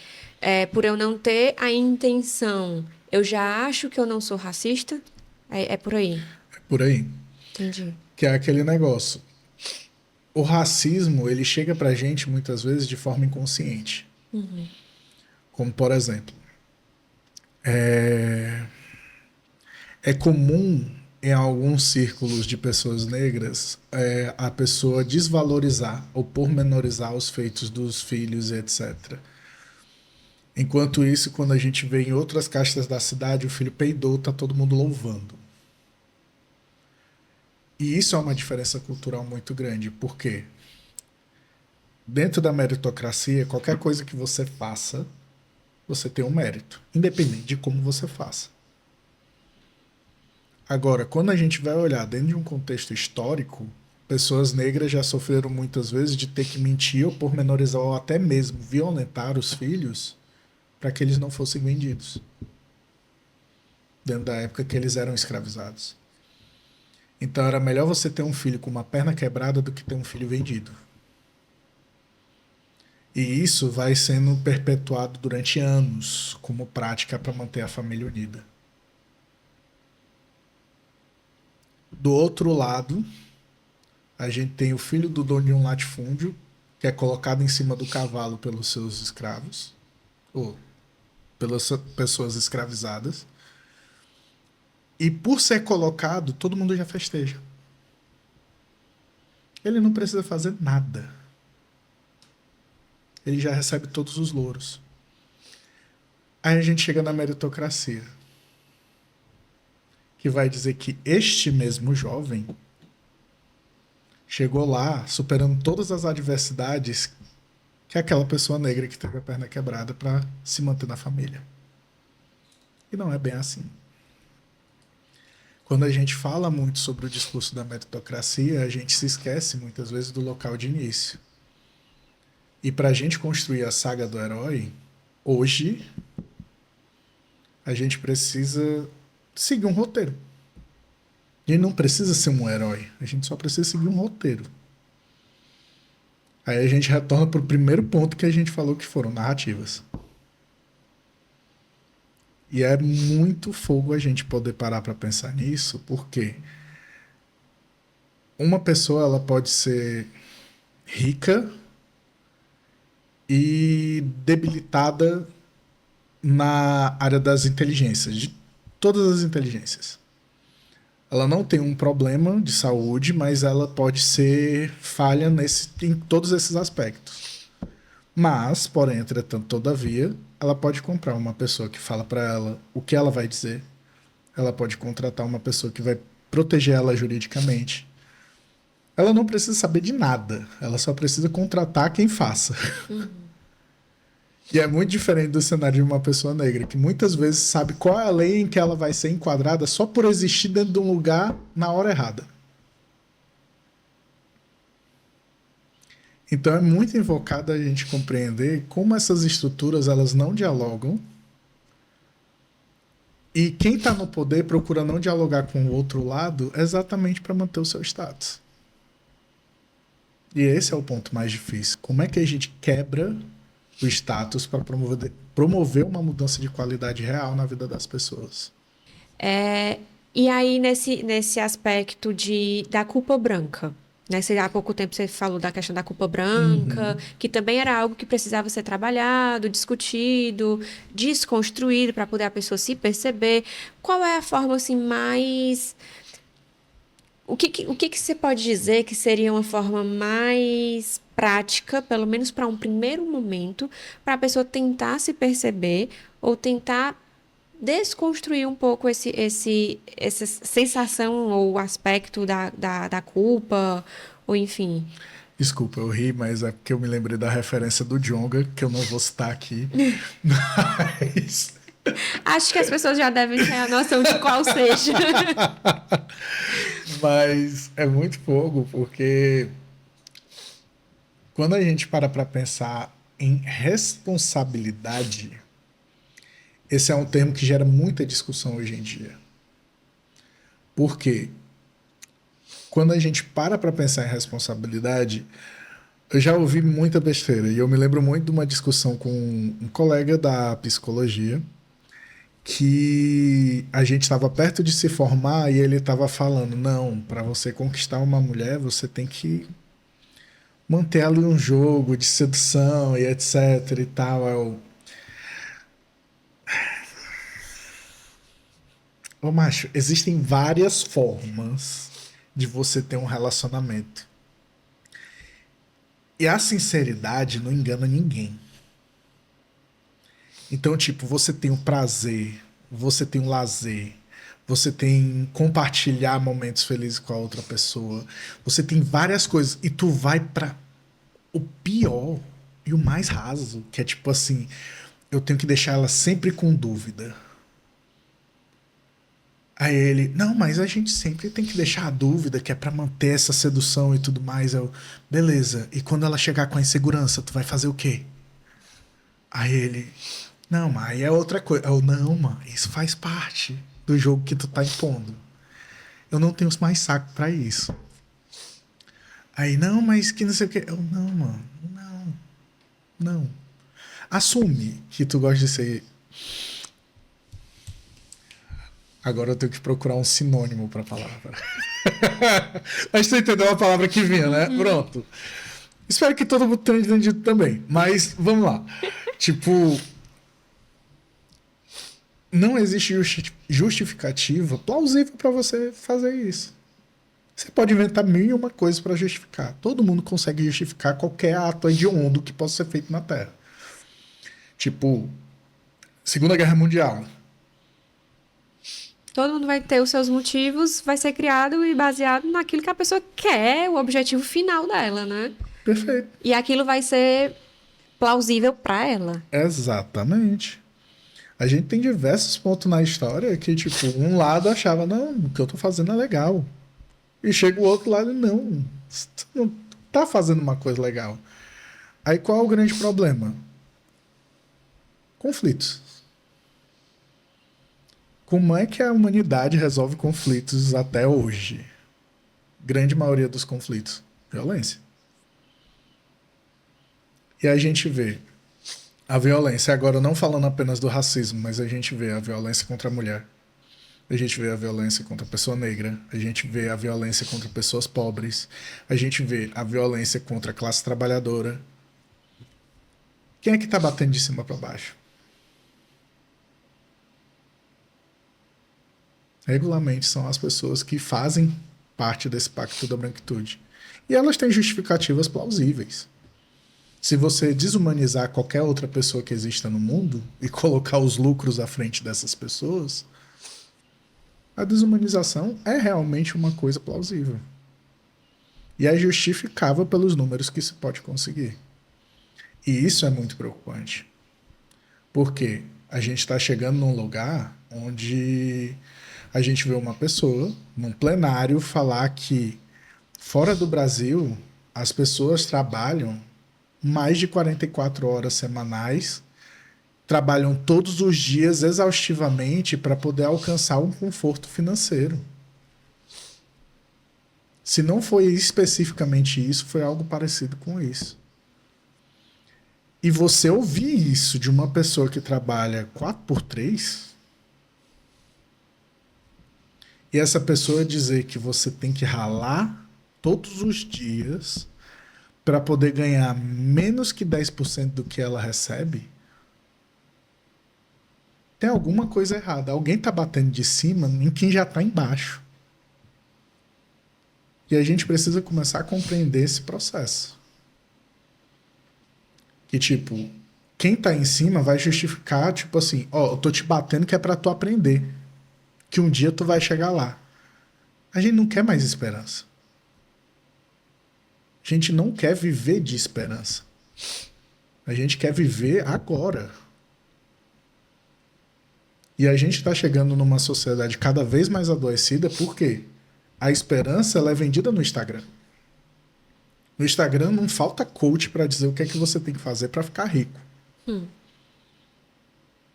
por eu não ter a intenção, eu já acho que eu não sou racista? É por aí. É por aí. Entendi. Que é aquele negócio. O racismo, ele chega pra gente muitas vezes de forma inconsciente. Como, por exemplo, é comum em alguns círculos de pessoas negras a pessoa desvalorizar ou pormenorizar os feitos dos filhos, etc. Enquanto isso, quando a gente vê em outras castas da cidade, o filho peidou, tá todo mundo louvando. E isso é uma diferença cultural muito grande, porque dentro da meritocracia, qualquer coisa que você faça, você tem um mérito, independente de como você faça. Agora, quando a gente vai olhar dentro de um contexto histórico, pessoas negras já sofreram muitas vezes de ter que mentir ou pormenorizar ou até mesmo violentar os filhos para que eles não fossem vendidos, dentro da época que eles eram escravizados. Então era melhor você ter um filho com uma perna quebrada do que ter um filho vendido. E isso vai sendo perpetuado durante anos como prática para manter a família unida. Do outro lado, a gente tem o filho do dono de um latifúndio, que é colocado em cima do cavalo pelos seus escravos, ou pelas pessoas escravizadas. E por ser colocado, todo mundo já festeja. Ele não precisa fazer nada. Ele já recebe todos os louros. Aí a gente chega na meritocracia, que vai dizer que este mesmo jovem chegou lá superando todas as adversidades que aquela pessoa negra que teve a perna quebrada para se manter na família. E não é bem assim. Quando a gente fala muito sobre o discurso da meritocracia, a gente se esquece muitas vezes do local de início. E para a gente construir a saga do herói, hoje, a gente precisa seguir um roteiro. A gente não precisa ser um herói, a gente só precisa seguir um roteiro. Aí a gente retorna para o primeiro ponto que a gente falou, que foram narrativas. E é muito fogo a gente poder parar para pensar nisso, porque uma pessoa ela pode ser rica e debilitada na área das inteligências, de todas as inteligências. Ela não tem um problema de saúde, mas ela pode ser falha em todos esses aspectos. Mas, porém, entretanto, todavia, ela pode comprar uma pessoa que fala para ela o que ela vai dizer. Ela pode contratar uma pessoa que vai proteger ela juridicamente. Ela não precisa saber de nada. Ela só precisa contratar quem faça. E é muito diferente do cenário de uma pessoa negra, que muitas vezes sabe qual é a lei em que ela vai ser enquadrada só por existir dentro de um lugar na hora errada. Então é muito invocado a gente compreender como essas estruturas elas não dialogam e quem está no poder procura não dialogar com o outro lado exatamente para manter o seu status. E esse é o ponto mais difícil. Como é que a gente quebra o status para promover uma mudança de qualidade real na vida das pessoas? E aí, nesse aspecto da culpa branca, né? Há pouco tempo você falou da questão da culpa branca, que também era algo que precisava ser trabalhado, discutido, desconstruído para poder a pessoa se perceber. Qual é a forma assim mais... O que você pode dizer que seria uma forma mais prática, pelo menos para um primeiro momento, para a pessoa tentar se perceber ou tentar desconstruir um pouco essa sensação ou aspecto da culpa, ou enfim. Desculpa, eu ri, mas é porque eu me lembrei da referência do Djonga, que eu não vou citar aqui. Mas, Acho que as pessoas já devem ter a noção de qual seja. mas é muito fogo, porque quando a gente para pensar em responsabilidade, esse é um termo que gera muita discussão hoje em dia. Por quê? Quando a gente para pensar em responsabilidade, eu já ouvi muita besteira. E eu me lembro muito de uma discussão com um colega da psicologia, que a gente estava perto de se formar e ele estava falando: não, para você conquistar uma mulher, você tem que manter ali um jogo de sedução e etc e tal. Ô macho, existem várias formas de você ter um relacionamento. E a sinceridade não engana ninguém. Então, tipo, você tem o prazer, você tem o lazer, você tem compartilhar momentos felizes com a outra pessoa, você tem várias coisas e tu vai para o pior e o mais raso, que é tipo assim, eu tenho que deixar ela sempre com dúvida. Aí ele, não, mas a gente sempre tem que deixar a dúvida, que é pra manter essa sedução e tudo mais. Eu, beleza, e quando ela chegar com a insegurança, tu vai fazer o quê? Aí ele, não, mas aí é outra coisa. Eu, não, mano, isso faz parte do jogo que tu tá impondo. Eu não tenho mais saco pra isso. Aí, não, mas que não sei o quê. Eu, não, mano, não, não. Assume que tu gosta de ser. Agora eu tenho que procurar um sinônimo pra palavra. Mas tu entendeu a palavra que vinha, né? Pronto. Espero que todo mundo tenha entendido também. Mas vamos lá. Tipo, não existe justificativa plausível para você fazer isso. Você pode inventar mil e uma coisas para justificar. Todo mundo consegue justificar qualquer ato hediondo que possa ser feito na Terra. Tipo, Segunda Guerra Mundial. Todo mundo vai ter os seus motivos, vai ser criado e baseado naquilo que a pessoa quer, o objetivo final dela, né? Perfeito. E aquilo vai ser plausível para ela. Exatamente. A gente tem diversos pontos na história que, tipo, um lado achava, não, o que eu tô fazendo é legal. E chega o outro lado e não, você não tá fazendo uma coisa legal. Aí qual é o grande problema? Conflitos. Como é que a humanidade resolve conflitos até hoje? Grande maioria dos conflitos. Violência. E a gente vê a violência, agora não falando apenas do racismo, mas a gente vê a violência contra a mulher. A gente vê a violência contra a pessoa negra, a gente vê a violência contra pessoas pobres, a gente vê a violência contra a classe trabalhadora. Quem é que tá batendo de cima para baixo? Regularmente são as pessoas que fazem parte desse pacto da branquitude. E elas têm justificativas plausíveis. Se você desumanizar qualquer outra pessoa que exista no mundo e colocar os lucros à frente dessas pessoas, a desumanização é realmente uma coisa plausível. E é justificável pelos números que se pode conseguir. E isso é muito preocupante. Porque a gente está chegando num lugar onde a gente vê uma pessoa, num plenário, falar que fora do Brasil as pessoas trabalham mais de 44 horas semanais, trabalham todos os dias exaustivamente para poder alcançar um conforto financeiro. Se não foi especificamente isso, foi algo parecido com isso. E você ouvir isso de uma pessoa que trabalha 4x3, e essa pessoa dizer que você tem que ralar todos os dias para poder ganhar menos que 10% do que ela recebe, tem alguma coisa errada. Alguém está batendo de cima em quem já está embaixo. E a gente precisa começar a compreender esse processo. Que, tipo, quem tá em cima vai justificar, tipo assim, ó, eu tô te batendo que é pra tu aprender. Que um dia tu vai chegar lá. A gente não quer mais esperança. A gente não quer viver de esperança. A gente quer viver agora. E a gente tá chegando numa sociedade cada vez mais adoecida, por quê? A esperança ela é vendida no Instagram. No Instagram não falta coach para dizer o que é que você tem que fazer para ficar rico.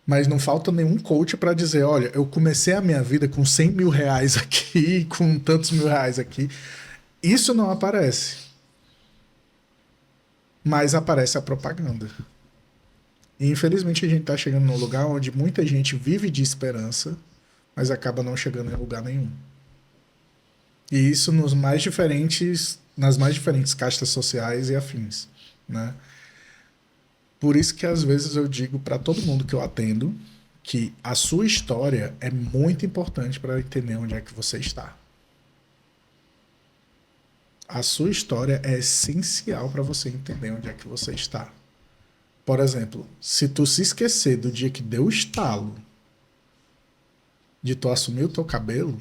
Mas não falta nenhum coach para dizer, olha, eu comecei a minha vida com 100 mil reais aqui, com tantos mil reais aqui. Isso não aparece. Mas aparece a propaganda. E infelizmente a gente está chegando num lugar onde muita gente vive de esperança, mas acaba não chegando em lugar nenhum. E isso nas mais diferentes castas sociais e afins, né? Por isso que às vezes eu digo para todo mundo que eu atendo que a sua história é muito importante para entender onde é que você está. A sua história é essencial para você entender onde é que você está. Por exemplo, se tu se esquecer do dia que deu o estalo de tu assumir o teu cabelo,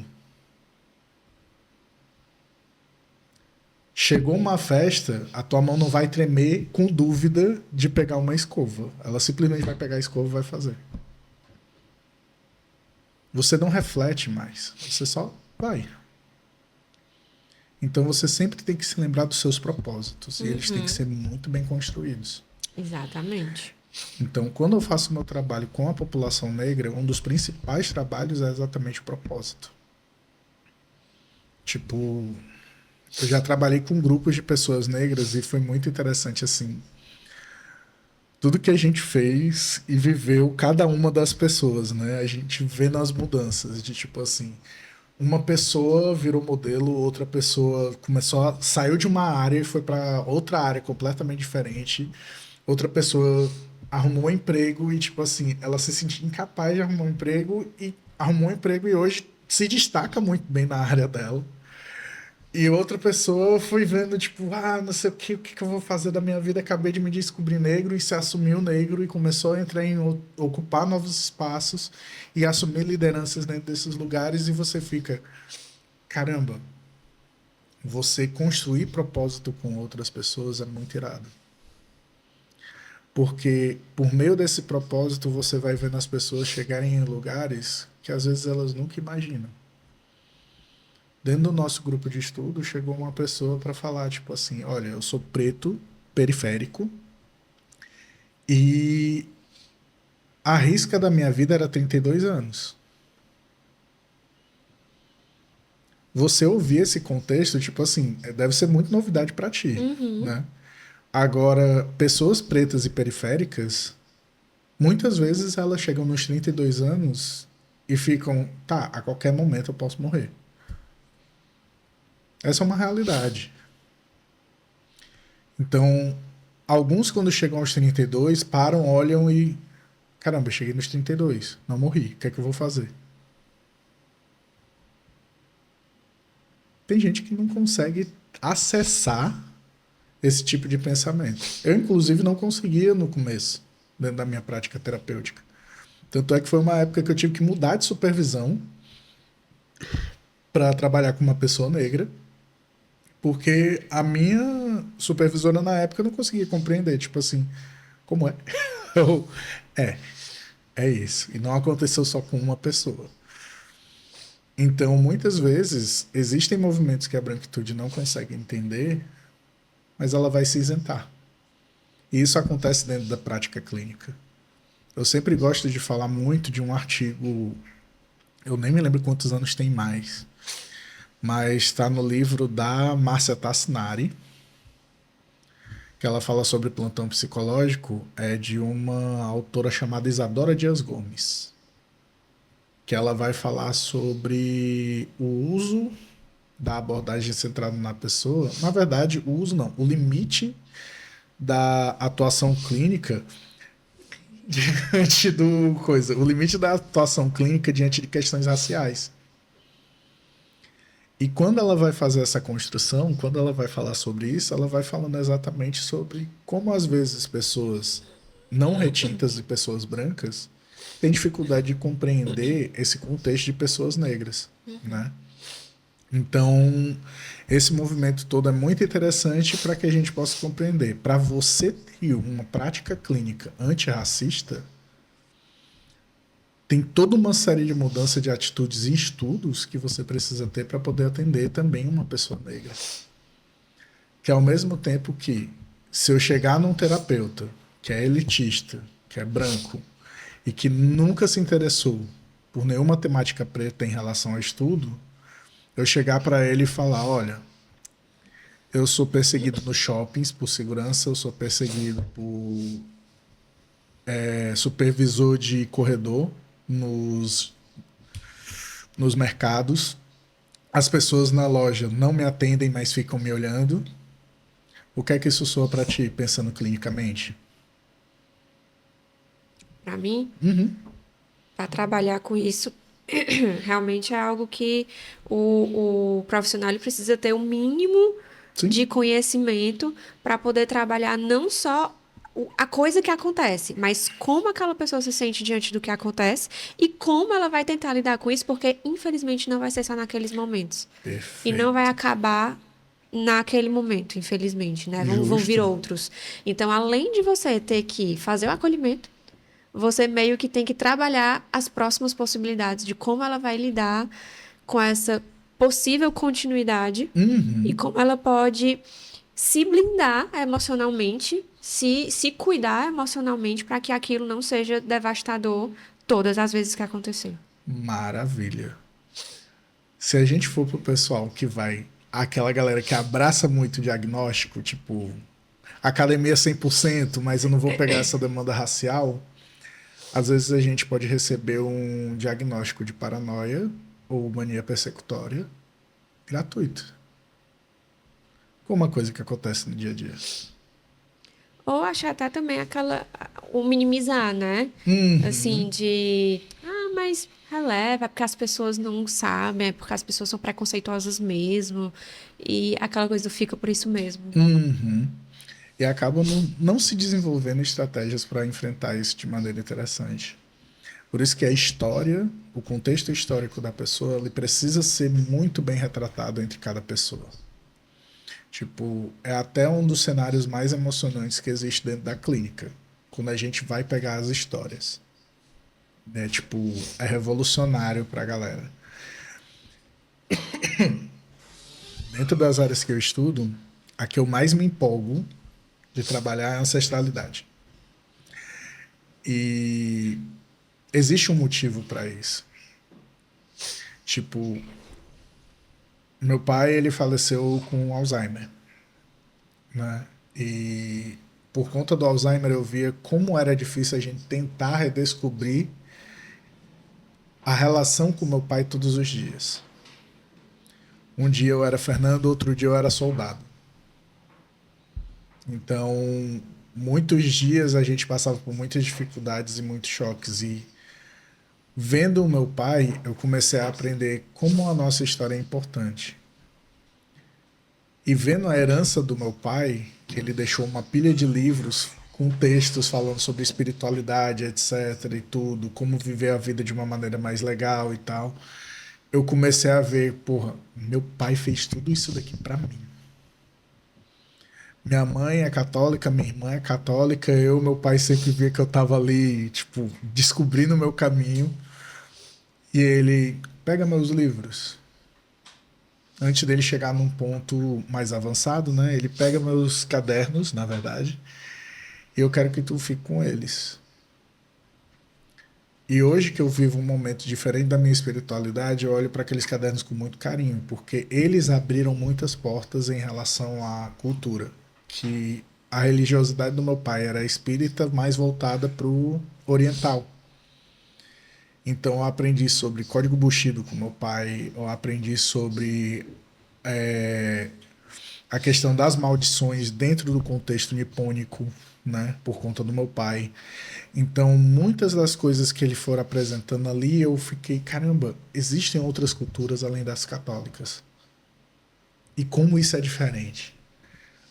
chegou uma festa, a tua mão não vai tremer com dúvida de pegar uma escova. Ela simplesmente vai pegar a escova e vai fazer. Você não reflete mais. Você só vai. Então você sempre tem que se lembrar dos seus propósitos. E eles têm que ser muito bem construídos. Exatamente. Então, quando eu faço meu trabalho com a população negra, um dos principais trabalhos é exatamente o propósito. Tipo, eu já trabalhei com grupos de pessoas negras e foi muito interessante, assim, tudo que a gente fez e viveu cada uma das pessoas, né? A gente vê nas mudanças, de tipo assim, uma pessoa virou modelo, outra pessoa saiu de uma área e foi para outra área completamente diferente, outra pessoa arrumou um emprego e, tipo assim, ela se sentia incapaz de arrumar um emprego e arrumou um emprego e hoje se destaca muito bem na área dela. E outra pessoa foi vendo, tipo, não sei o que eu vou fazer da minha vida, acabei de me descobrir negro e se assumiu negro e começou a entrar ocupar novos espaços e assumir lideranças dentro desses lugares e você fica, caramba, você construir propósito com outras pessoas é muito irado. Porque por meio desse propósito você vai vendo as pessoas chegarem em lugares que às vezes elas nunca imaginam. Dentro do nosso grupo de estudo, chegou uma pessoa para falar, tipo assim, olha, eu sou preto, periférico, e a risca da minha vida era 32 anos. Você ouvir esse contexto, tipo assim, deve ser muito novidade para ti, né? Agora, pessoas pretas e periféricas, muitas vezes elas chegam nos 32 anos e ficam, tá, a qualquer momento eu posso morrer. Essa é uma realidade. Então, alguns quando chegam aos 32, param, olham e... Caramba, eu cheguei nos 32, não morri, o que é que eu vou fazer? tem gente que não consegue acessar esse tipo de pensamento. Eu, inclusive, não conseguia no começo, dentro da minha prática terapêutica. Tanto é que foi uma época que eu tive que mudar de supervisão para trabalhar com uma pessoa negra, porque a minha supervisora na época não conseguia compreender, tipo assim, como é? Eu, é, é isso. E não aconteceu só com uma pessoa. Então, muitas vezes, existem movimentos que a branquitude não consegue entender, mas ela vai se isentar. E isso acontece dentro da prática clínica. Eu sempre gosto de falar muito de um artigo, eu nem me lembro quantos anos tem mais, mas está no livro da Márcia Tassinari, que ela fala sobre plantão psicológico, é de uma autora chamada Isadora Dias Gomes, que ela vai falar sobre o uso da abordagem centrada na pessoa, na verdade, o uso não, o limite da atuação clínica diante do coisa, o limite da atuação clínica diante de questões raciais. E quando ela vai fazer essa construção, quando ela vai falar sobre isso, ela vai falando exatamente sobre como às vezes pessoas não retintas e pessoas brancas têm dificuldade de compreender esse contexto de pessoas negras, né? Então, esse movimento todo é muito interessante para que a gente possa compreender. Para você ter uma prática clínica antirracista, tem toda uma série de mudanças de atitudes e estudos que você precisa ter para poder atender também uma pessoa negra. Que ao mesmo tempo que, se eu chegar num terapeuta que é elitista, que é branco, e que nunca se interessou por nenhuma temática preta em relação ao estudo, eu chegar para ele e falar, olha, eu sou perseguido nos shoppings por segurança, eu sou perseguido por supervisor de corredor nos mercados, as pessoas na loja não me atendem, mas ficam me olhando. O que é que isso soa para ti, pensando clinicamente? Para mim, Uhum. para trabalhar com isso, realmente é algo que o profissional ele precisa ter um mínimo Sim. de conhecimento para poder trabalhar não só a coisa que acontece, mas como aquela pessoa se sente diante do que acontece e como ela vai tentar lidar com isso, porque infelizmente não vai ser só naqueles momentos. E não vai Perfeito. acabar naquele momento, infelizmente, né? Vão vir Justo. outros. Então, além de você ter que fazer o acolhimento, você meio que tem que trabalhar as próximas possibilidades de como ela vai lidar com essa possível continuidade e Uhum. como ela pode se blindar emocionalmente, se cuidar emocionalmente para que aquilo não seja devastador todas as vezes que acontecer. Maravilha. Se a gente for pro pessoal que vai, aquela galera que abraça muito o diagnóstico, tipo, academia 100%, mas eu não vou pegar essa demanda racial, às vezes a gente pode receber um diagnóstico de paranoia ou mania persecutória gratuito. Como uma coisa que acontece no dia a dia. Ou achar até também o minimizar, né? Assim, Uhum. mas releva, é porque as pessoas não sabem, é porque as pessoas são preconceituosas mesmo. E aquela coisa do fica por isso mesmo. Uhum. E acabam não se desenvolvendo estratégias para enfrentar isso de maneira interessante. Por isso que a história, o contexto histórico da pessoa, ele precisa ser muito bem retratado entre cada pessoa. Tipo, é até um dos cenários mais emocionantes que existe dentro da clínica, quando a gente vai pegar as histórias. Né? Tipo, é revolucionário pra galera. Dentro das áreas que eu estudo, a que eu mais me empolgo de trabalhar é a ancestralidade. E existe um motivo para isso. Tipo, meu pai, ele faleceu com Alzheimer, né? E por conta do Alzheimer eu via como era difícil a gente tentar redescobrir a relação com meu pai todos os dias. Um dia eu era Fernando, outro dia eu era soldado. Então, muitos dias a gente passava por muitas dificuldades e muitos choques. E vendo o meu pai, eu comecei a aprender como a nossa história é importante. E vendo a herança do meu pai, que ele deixou uma pilha de livros com textos falando sobre espiritualidade, etc. e tudo, como viver a vida de uma maneira mais legal e tal, eu comecei a ver, porra, meu pai fez tudo isso daqui pra mim. Minha mãe é católica, minha irmã é católica, meu pai sempre via que eu tava ali, tipo, descobrindo o meu caminho. E ele pega meus livros. Antes dele chegar num ponto mais avançado, né? Ele pega meus cadernos, na verdade, e eu quero que tu fique com eles. E hoje que eu vivo um momento diferente da minha espiritualidade, eu olho para aqueles cadernos com muito carinho, porque eles abriram muitas portas em relação à cultura. Que a religiosidade do meu pai era espírita, mais voltada para o oriental. Então eu aprendi sobre código Bushido com meu pai, eu aprendi sobre a questão das maldições dentro do contexto nipônico, né, por conta do meu pai. Então, muitas das coisas que ele for apresentando ali, eu fiquei, caramba, existem outras culturas além das católicas. E como isso é diferente?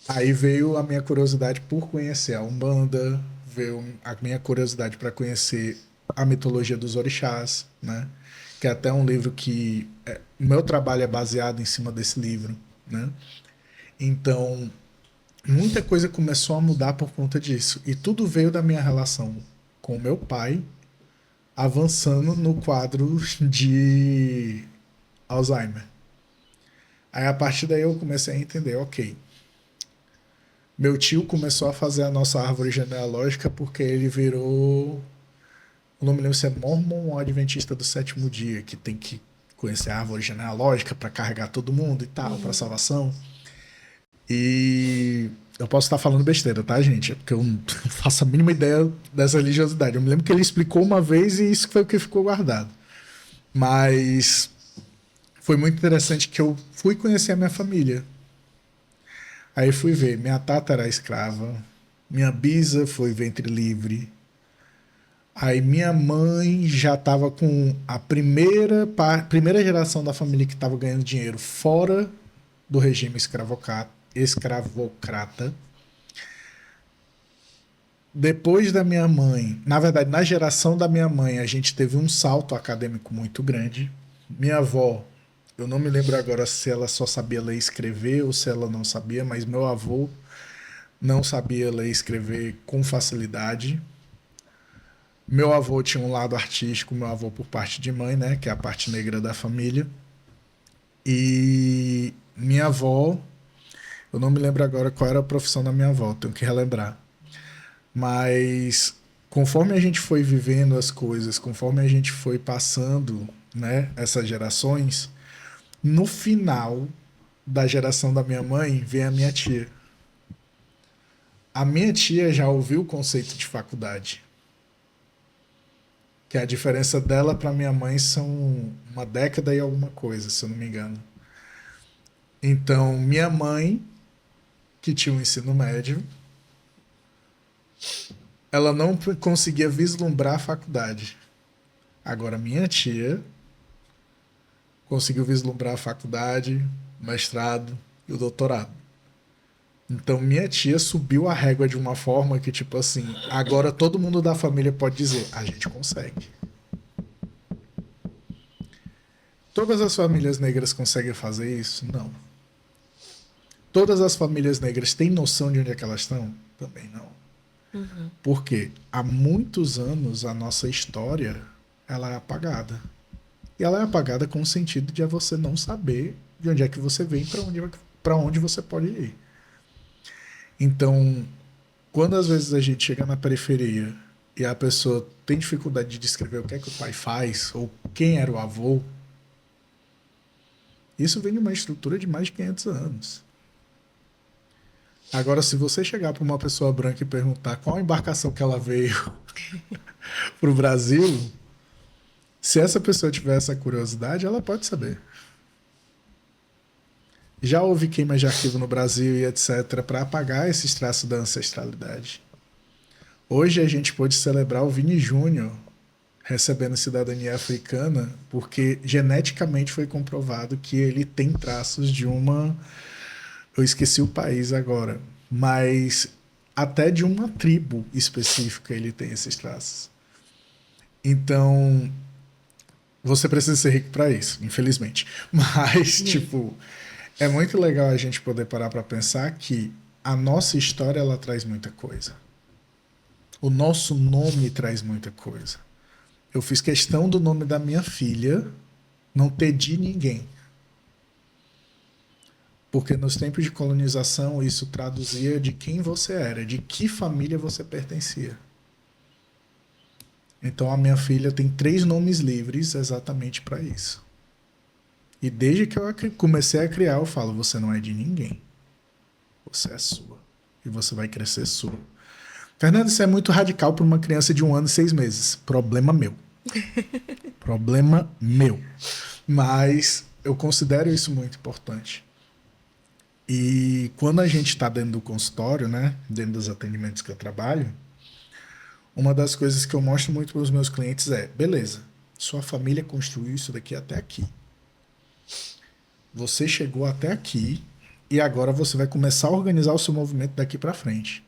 Aí veio a minha curiosidade por conhecer a Umbanda, veio a minha curiosidade para conhecer a mitologia dos orixás, né? Que é até um livro que o meu trabalho é baseado em cima desse livro, né? Então, muita coisa começou a mudar por conta disso. E tudo veio da minha relação com o meu pai, avançando no quadro de Alzheimer. Aí, a partir daí, eu comecei a entender, ok, meu tio começou a fazer a nossa árvore genealógica porque ele virou, eu não me lembro se é mormon ou adventista do sétimo dia, que tem que conhecer a árvore genealógica para carregar todo mundo e tal, para salvação. E eu posso estar falando besteira, tá, gente? É porque eu não faço a mínima ideia dessa religiosidade. Eu me lembro que ele explicou uma vez e isso foi o que ficou guardado. Mas foi muito interessante que eu fui conhecer a minha família. Aí fui ver, minha tata era escrava, minha bisa foi ventre livre. Aí minha mãe já estava com a primeira geração da família que estava ganhando dinheiro fora do regime escravocrata. Depois da minha mãe, na verdade, na geração da minha mãe, a gente teve um salto acadêmico muito grande. Minha avó, eu não me lembro agora se ela só sabia ler e escrever ou se ela não sabia, mas meu avô não sabia ler e escrever com facilidade. Meu avô tinha um lado artístico, meu avô por parte de mãe, né, que é a parte negra da família. E minha avó, eu não me lembro agora qual era a profissão da minha avó, tenho que relembrar. Mas conforme a gente foi vivendo as coisas, conforme a gente foi passando, né, essas gerações, no final da geração da minha mãe vem a minha tia. A minha tia já ouviu o conceito de faculdade. Que a diferença dela para minha mãe são uma década e alguma coisa, se eu não me engano. Então, minha mãe, que tinha um ensino médio, ela não conseguia vislumbrar a faculdade. Agora, minha tia conseguiu vislumbrar a faculdade, o mestrado e o doutorado. Então, minha tia subiu a régua de uma forma que, tipo assim, agora todo mundo da família pode dizer, a gente consegue. Todas as famílias negras conseguem fazer isso? Não. Todas as famílias negras têm noção de onde é que elas estão? Também não. Uhum. Porque há muitos anos a nossa história ela é apagada. E ela é apagada com o sentido de você não saber de onde é que você vem e para onde você pode ir. Então, quando às vezes a gente chega na periferia e a pessoa tem dificuldade de descrever o que é que o pai faz ou quem era o avô, isso vem de uma estrutura de mais de 500 anos. Agora, se você chegar para uma pessoa branca e perguntar qual embarcação que ela veio para o Brasil, se essa pessoa tiver essa curiosidade, ela pode saber. Já houve queima de arquivo no Brasil e etc. para apagar esses traços da ancestralidade. Hoje a gente pôde celebrar o Vini Júnior recebendo cidadania africana porque geneticamente foi comprovado que ele tem traços de uma Eu esqueci o país agora, mas até de uma tribo específica ele tem esses traços. Então, você precisa ser rico para isso, infelizmente. Mas, tipo, é muito legal a gente poder parar para pensar que a nossa história ela traz muita coisa. O nosso nome traz muita coisa. Eu fiz questão do nome da minha filha não ter de ninguém. Porque nos tempos de colonização isso traduzia de quem você era, de que família você pertencia. Então a minha filha tem 3 nomes livres exatamente para isso. E desde que eu comecei a criar, eu falo: você não é de ninguém. Você é sua. E você vai crescer sua. Fernando, isso é muito radical para uma criança de 1 ano e 6 meses. Problema meu. Problema meu. Mas eu considero isso muito importante. E quando a gente está dentro do consultório, né, dentro dos atendimentos que eu trabalho, uma das coisas que eu mostro muito para os meus clientes é: beleza, sua família construiu isso daqui até aqui. Você chegou até aqui e agora você vai começar a organizar o seu movimento daqui para frente.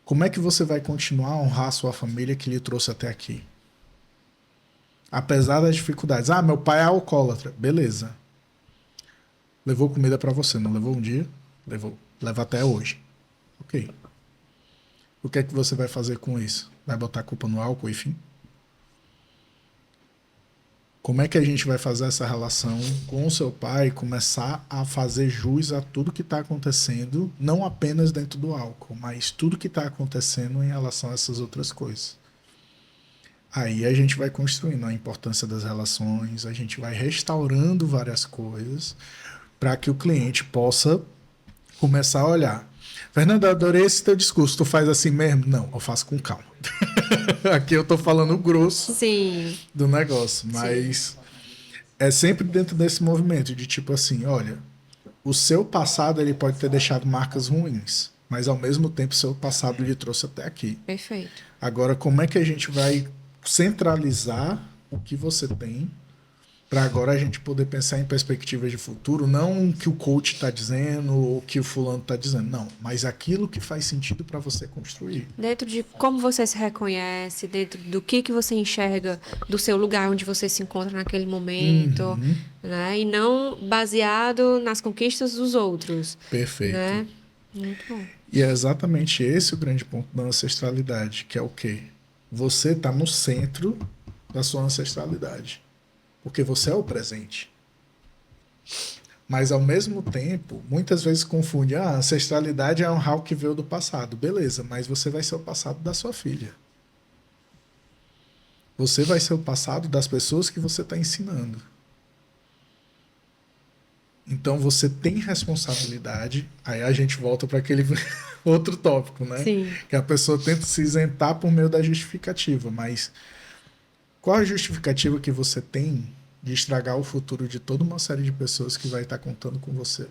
Como é que você vai continuar a honrar a sua família que lhe trouxe até aqui? Apesar das dificuldades. Ah, meu pai é alcoólatra. Beleza. Levou comida para você, não levou um dia? Levou. Leva até hoje. Ok. O que é que você vai fazer com isso? Vai botar a culpa no álcool e fim? Como é que a gente vai fazer essa relação com o seu pai e começar a fazer jus a tudo que está acontecendo, não apenas dentro do álcool, mas tudo que está acontecendo em relação a essas outras coisas? Aí a gente vai construindo a importância das relações, a gente vai restaurando várias coisas para que o cliente possa começar a olhar. Fernando, eu adorei esse teu discurso. Tu faz assim mesmo? Não, eu faço com calma. Aqui eu tô falando grosso Sim. do negócio, mas é sempre dentro desse movimento de tipo assim: olha, o seu passado ele pode ter deixado marcas ruins, mas ao mesmo tempo o seu passado lhe trouxe até aqui. Perfeito. Agora, como é que a gente vai centralizar o que você tem para agora a gente poder pensar em perspectivas de futuro, não o que o coach está dizendo ou o que o fulano está dizendo, não, mas aquilo que faz sentido para você construir. Dentro de como você se reconhece, dentro do que você enxerga do seu lugar onde você se encontra naquele momento, né? E não baseado nas conquistas dos outros. Perfeito. Né? Muito bom. E é exatamente esse o grande ponto da ancestralidade, que é o quê? Você está no centro da sua ancestralidade. Porque você é o presente. Mas, ao mesmo tempo, muitas vezes confunde: a ancestralidade é honrar o que veio do passado. Beleza, mas você vai ser o passado da sua filha. Você vai ser o passado das pessoas que você está ensinando. Então, você tem responsabilidade. Aí a gente volta para aquele outro tópico, né? Sim. Que a pessoa tenta se isentar por meio da justificativa. Mas qual a justificativa que você tem de estragar o futuro de toda uma série de pessoas que vai estar contando com você?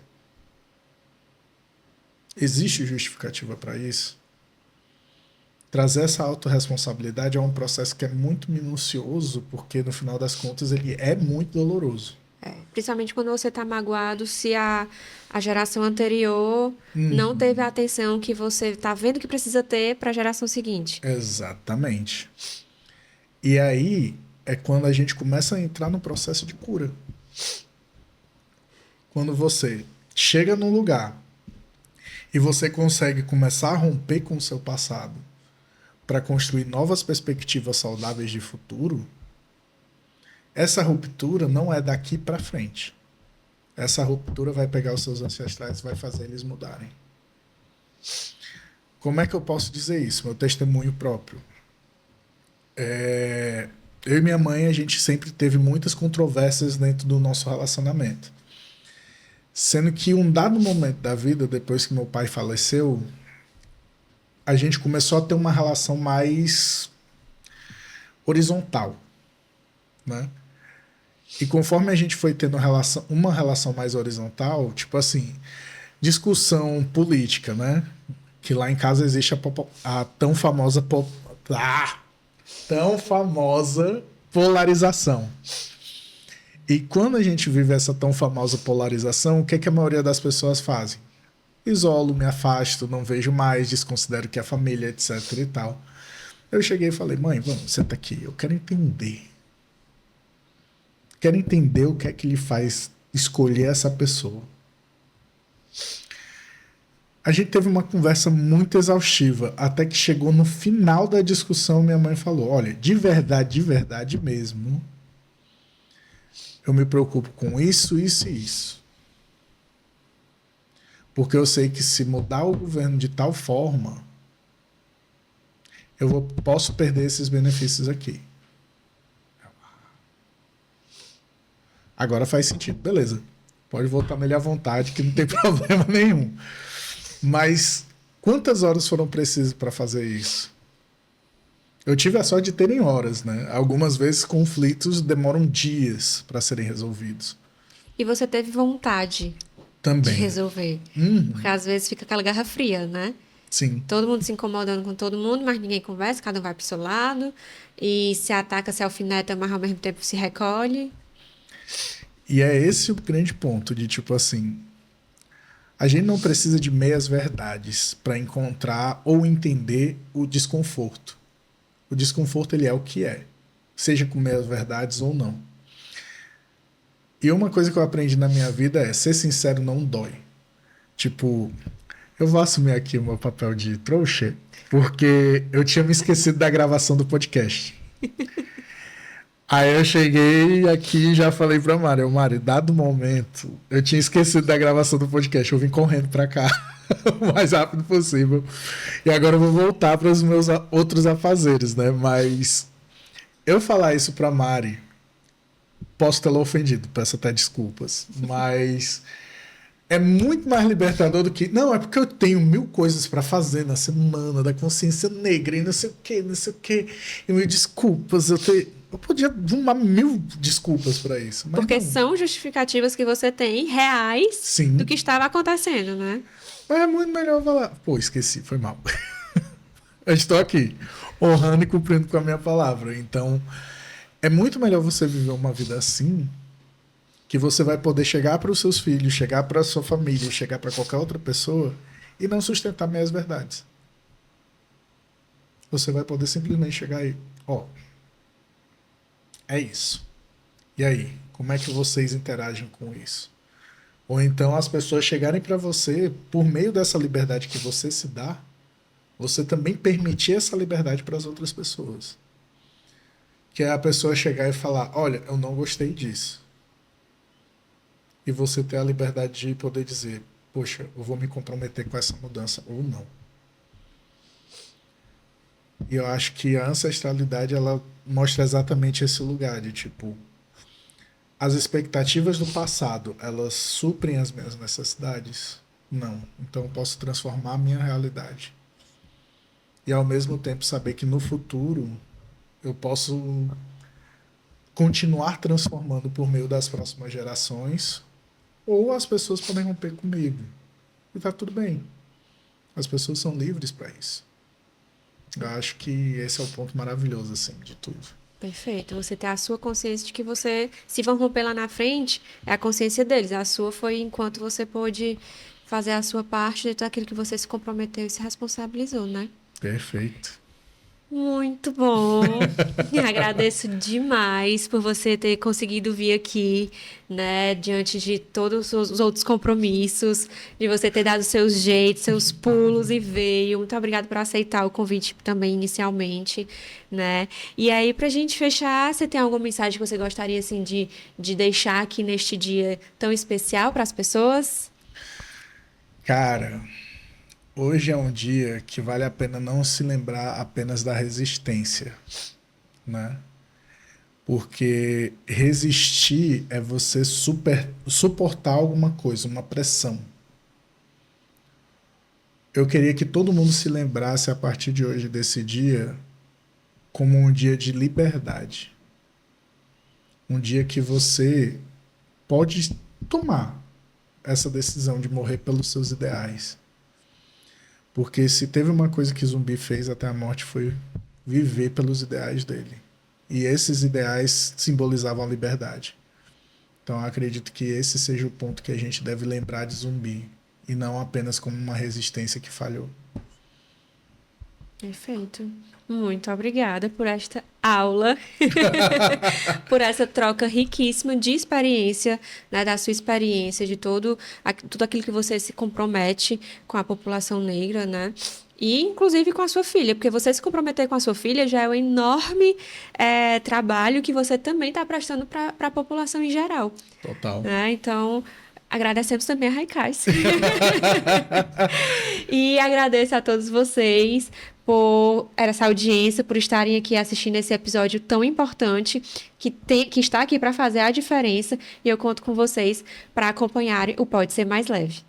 Existe justificativa para isso? Trazer essa autorresponsabilidade é um processo que é muito minucioso, porque no final das contas ele é muito doloroso. Principalmente quando você está magoado, se a geração anterior não teve a atenção que você está vendo que precisa ter para a geração seguinte. Exatamente. E aí é quando a gente começa a entrar no processo de cura. Quando você chega num lugar e você consegue começar a romper com o seu passado para construir novas perspectivas saudáveis de futuro, essa ruptura não é daqui para frente. Essa ruptura vai pegar os seus ancestrais e vai fazer eles mudarem. Como é que eu posso dizer isso? Meu testemunho próprio. Eu e minha mãe, a gente sempre teve muitas controvérsias dentro do nosso relacionamento. Sendo que um dado momento da vida, depois que meu pai faleceu, a gente começou a ter uma relação mais horizontal, né? E conforme a gente foi tendo uma relação mais horizontal, tipo assim, discussão política, né? Que lá em casa existe a tão famosa polarização. E quando a gente vive essa tão famosa polarização, o que, é que a maioria das pessoas fazem? Isolo, me afasto, não vejo mais, desconsidero que é família, etc e tal. Eu cheguei e falei, mãe, vamos, senta aqui, eu quero entender. Quero entender o que é que lhe faz escolher essa pessoa. A gente teve uma conversa muito exaustiva, até que chegou no final da discussão, minha mãe falou, olha, de verdade mesmo, eu me preocupo com isso, isso e isso. Porque eu sei que se mudar o governo de tal forma, posso perder esses benefícios aqui. Agora faz sentido, beleza. Pode voltar nele à vontade, que não tem problema nenhum. Mas quantas horas foram precisas para fazer isso? Eu tive a sorte de terem horas, né? Algumas vezes conflitos demoram dias para serem resolvidos. E você teve vontade de Também. resolver. Porque às vezes fica aquela guerra fria, né? Sim. Todo mundo se incomodando com todo mundo, mas ninguém conversa, cada um vai pro seu lado. E se ataca, se alfineta, mas ao mesmo tempo se recolhe. E é esse o grande ponto de tipo assim, a gente não precisa de meias verdades para encontrar ou entender o desconforto. O desconforto ele é o que é, seja com meias verdades ou não. E uma coisa que eu aprendi na minha vida é ser sincero não dói. Tipo, eu vou assumir aqui o meu papel de trouxa, porque eu tinha me esquecido da gravação do podcast. Aí eu cheguei aqui e já falei pra Mari, dado o momento, eu tinha esquecido da gravação do podcast, eu vim correndo pra cá o mais rápido possível. E agora eu vou voltar para os meus outros afazeres, né? Mas eu falar isso pra Mari, posso tê-la ofendido, peço até desculpas, mas é muito mais libertador do que... Não, é porque eu tenho 1000 coisas para fazer na semana da consciência negra e não sei o que, não sei o que. E mil desculpas, eu podia arrumar 1000 desculpas para isso. Mas Porque não. são justificativas que você tem reais Sim. do que estava acontecendo, né? Mas é muito melhor falar... Pô, esqueci, foi mal. Eu estou aqui, honrando e cumprindo com a minha palavra. Então, é muito melhor você viver uma vida assim, que você vai poder chegar para os seus filhos, chegar para a sua família, chegar para qualquer outra pessoa e não sustentar meias verdades. Você vai poder simplesmente chegar aí, ó, é isso. E aí, como é que vocês interagem com isso? Ou então as pessoas chegarem para você, por meio dessa liberdade que você se dá, você também permitir essa liberdade para as outras pessoas. Que é a pessoa chegar e falar, olha, eu não gostei disso. E você ter a liberdade de poder dizer, poxa, eu vou me comprometer com essa mudança ou não. E eu acho que a ancestralidade, ela mostra exatamente esse lugar de tipo, as expectativas do passado, elas suprem as minhas necessidades? Não. Então eu posso transformar a minha realidade. E ao mesmo tempo saber que no futuro eu posso continuar transformando por meio das próximas gerações, ou as pessoas podem romper comigo. E tá tudo bem. As pessoas são livres para isso. Eu acho que esse é o ponto maravilhoso, assim, de tudo. Perfeito. Você ter a sua consciência de que você, se vão romper lá na frente, é a consciência deles. A sua foi enquanto você pôde fazer a sua parte de tudo aquilo que você se comprometeu e se responsabilizou, né? Perfeito. Muito bom. Agradeço demais por você ter conseguido vir aqui, né, diante de todos os outros compromissos, de você ter dado seus jeitos, seus pulos e veio. Muito obrigada por aceitar o convite também inicialmente, né? E aí, pra gente fechar, você tem alguma mensagem que você gostaria, assim, de deixar aqui neste dia tão especial para as pessoas? Cara, hoje é um dia que vale a pena não se lembrar apenas da resistência, né? Porque resistir é você suportar alguma coisa, uma pressão. Eu queria que todo mundo se lembrasse a partir de hoje desse dia como um dia de liberdade. Um dia que você pode tomar essa decisão de morrer pelos seus ideais. Porque se teve uma coisa que Zumbi fez até a morte foi viver pelos ideais dele. E esses ideais simbolizavam a liberdade. Então, eu acredito que esse seja o ponto que a gente deve lembrar de Zumbi, e não apenas como uma resistência que falhou. Perfeito. Muito obrigada por esta aula, por essa troca riquíssima de experiência, né, da sua experiência, de tudo aquilo que você se compromete com a população negra, né? E, inclusive, com a sua filha, porque você se comprometer com a sua filha já é um enorme trabalho que você também está prestando para a população em geral. Total. Né? Então, agradecemos também a Raikais. E agradeço a todos vocês por essa audiência, por estarem aqui assistindo esse episódio tão importante, que está aqui para fazer a diferença. E eu conto com vocês para acompanharem o Pode Ser Mais Leve.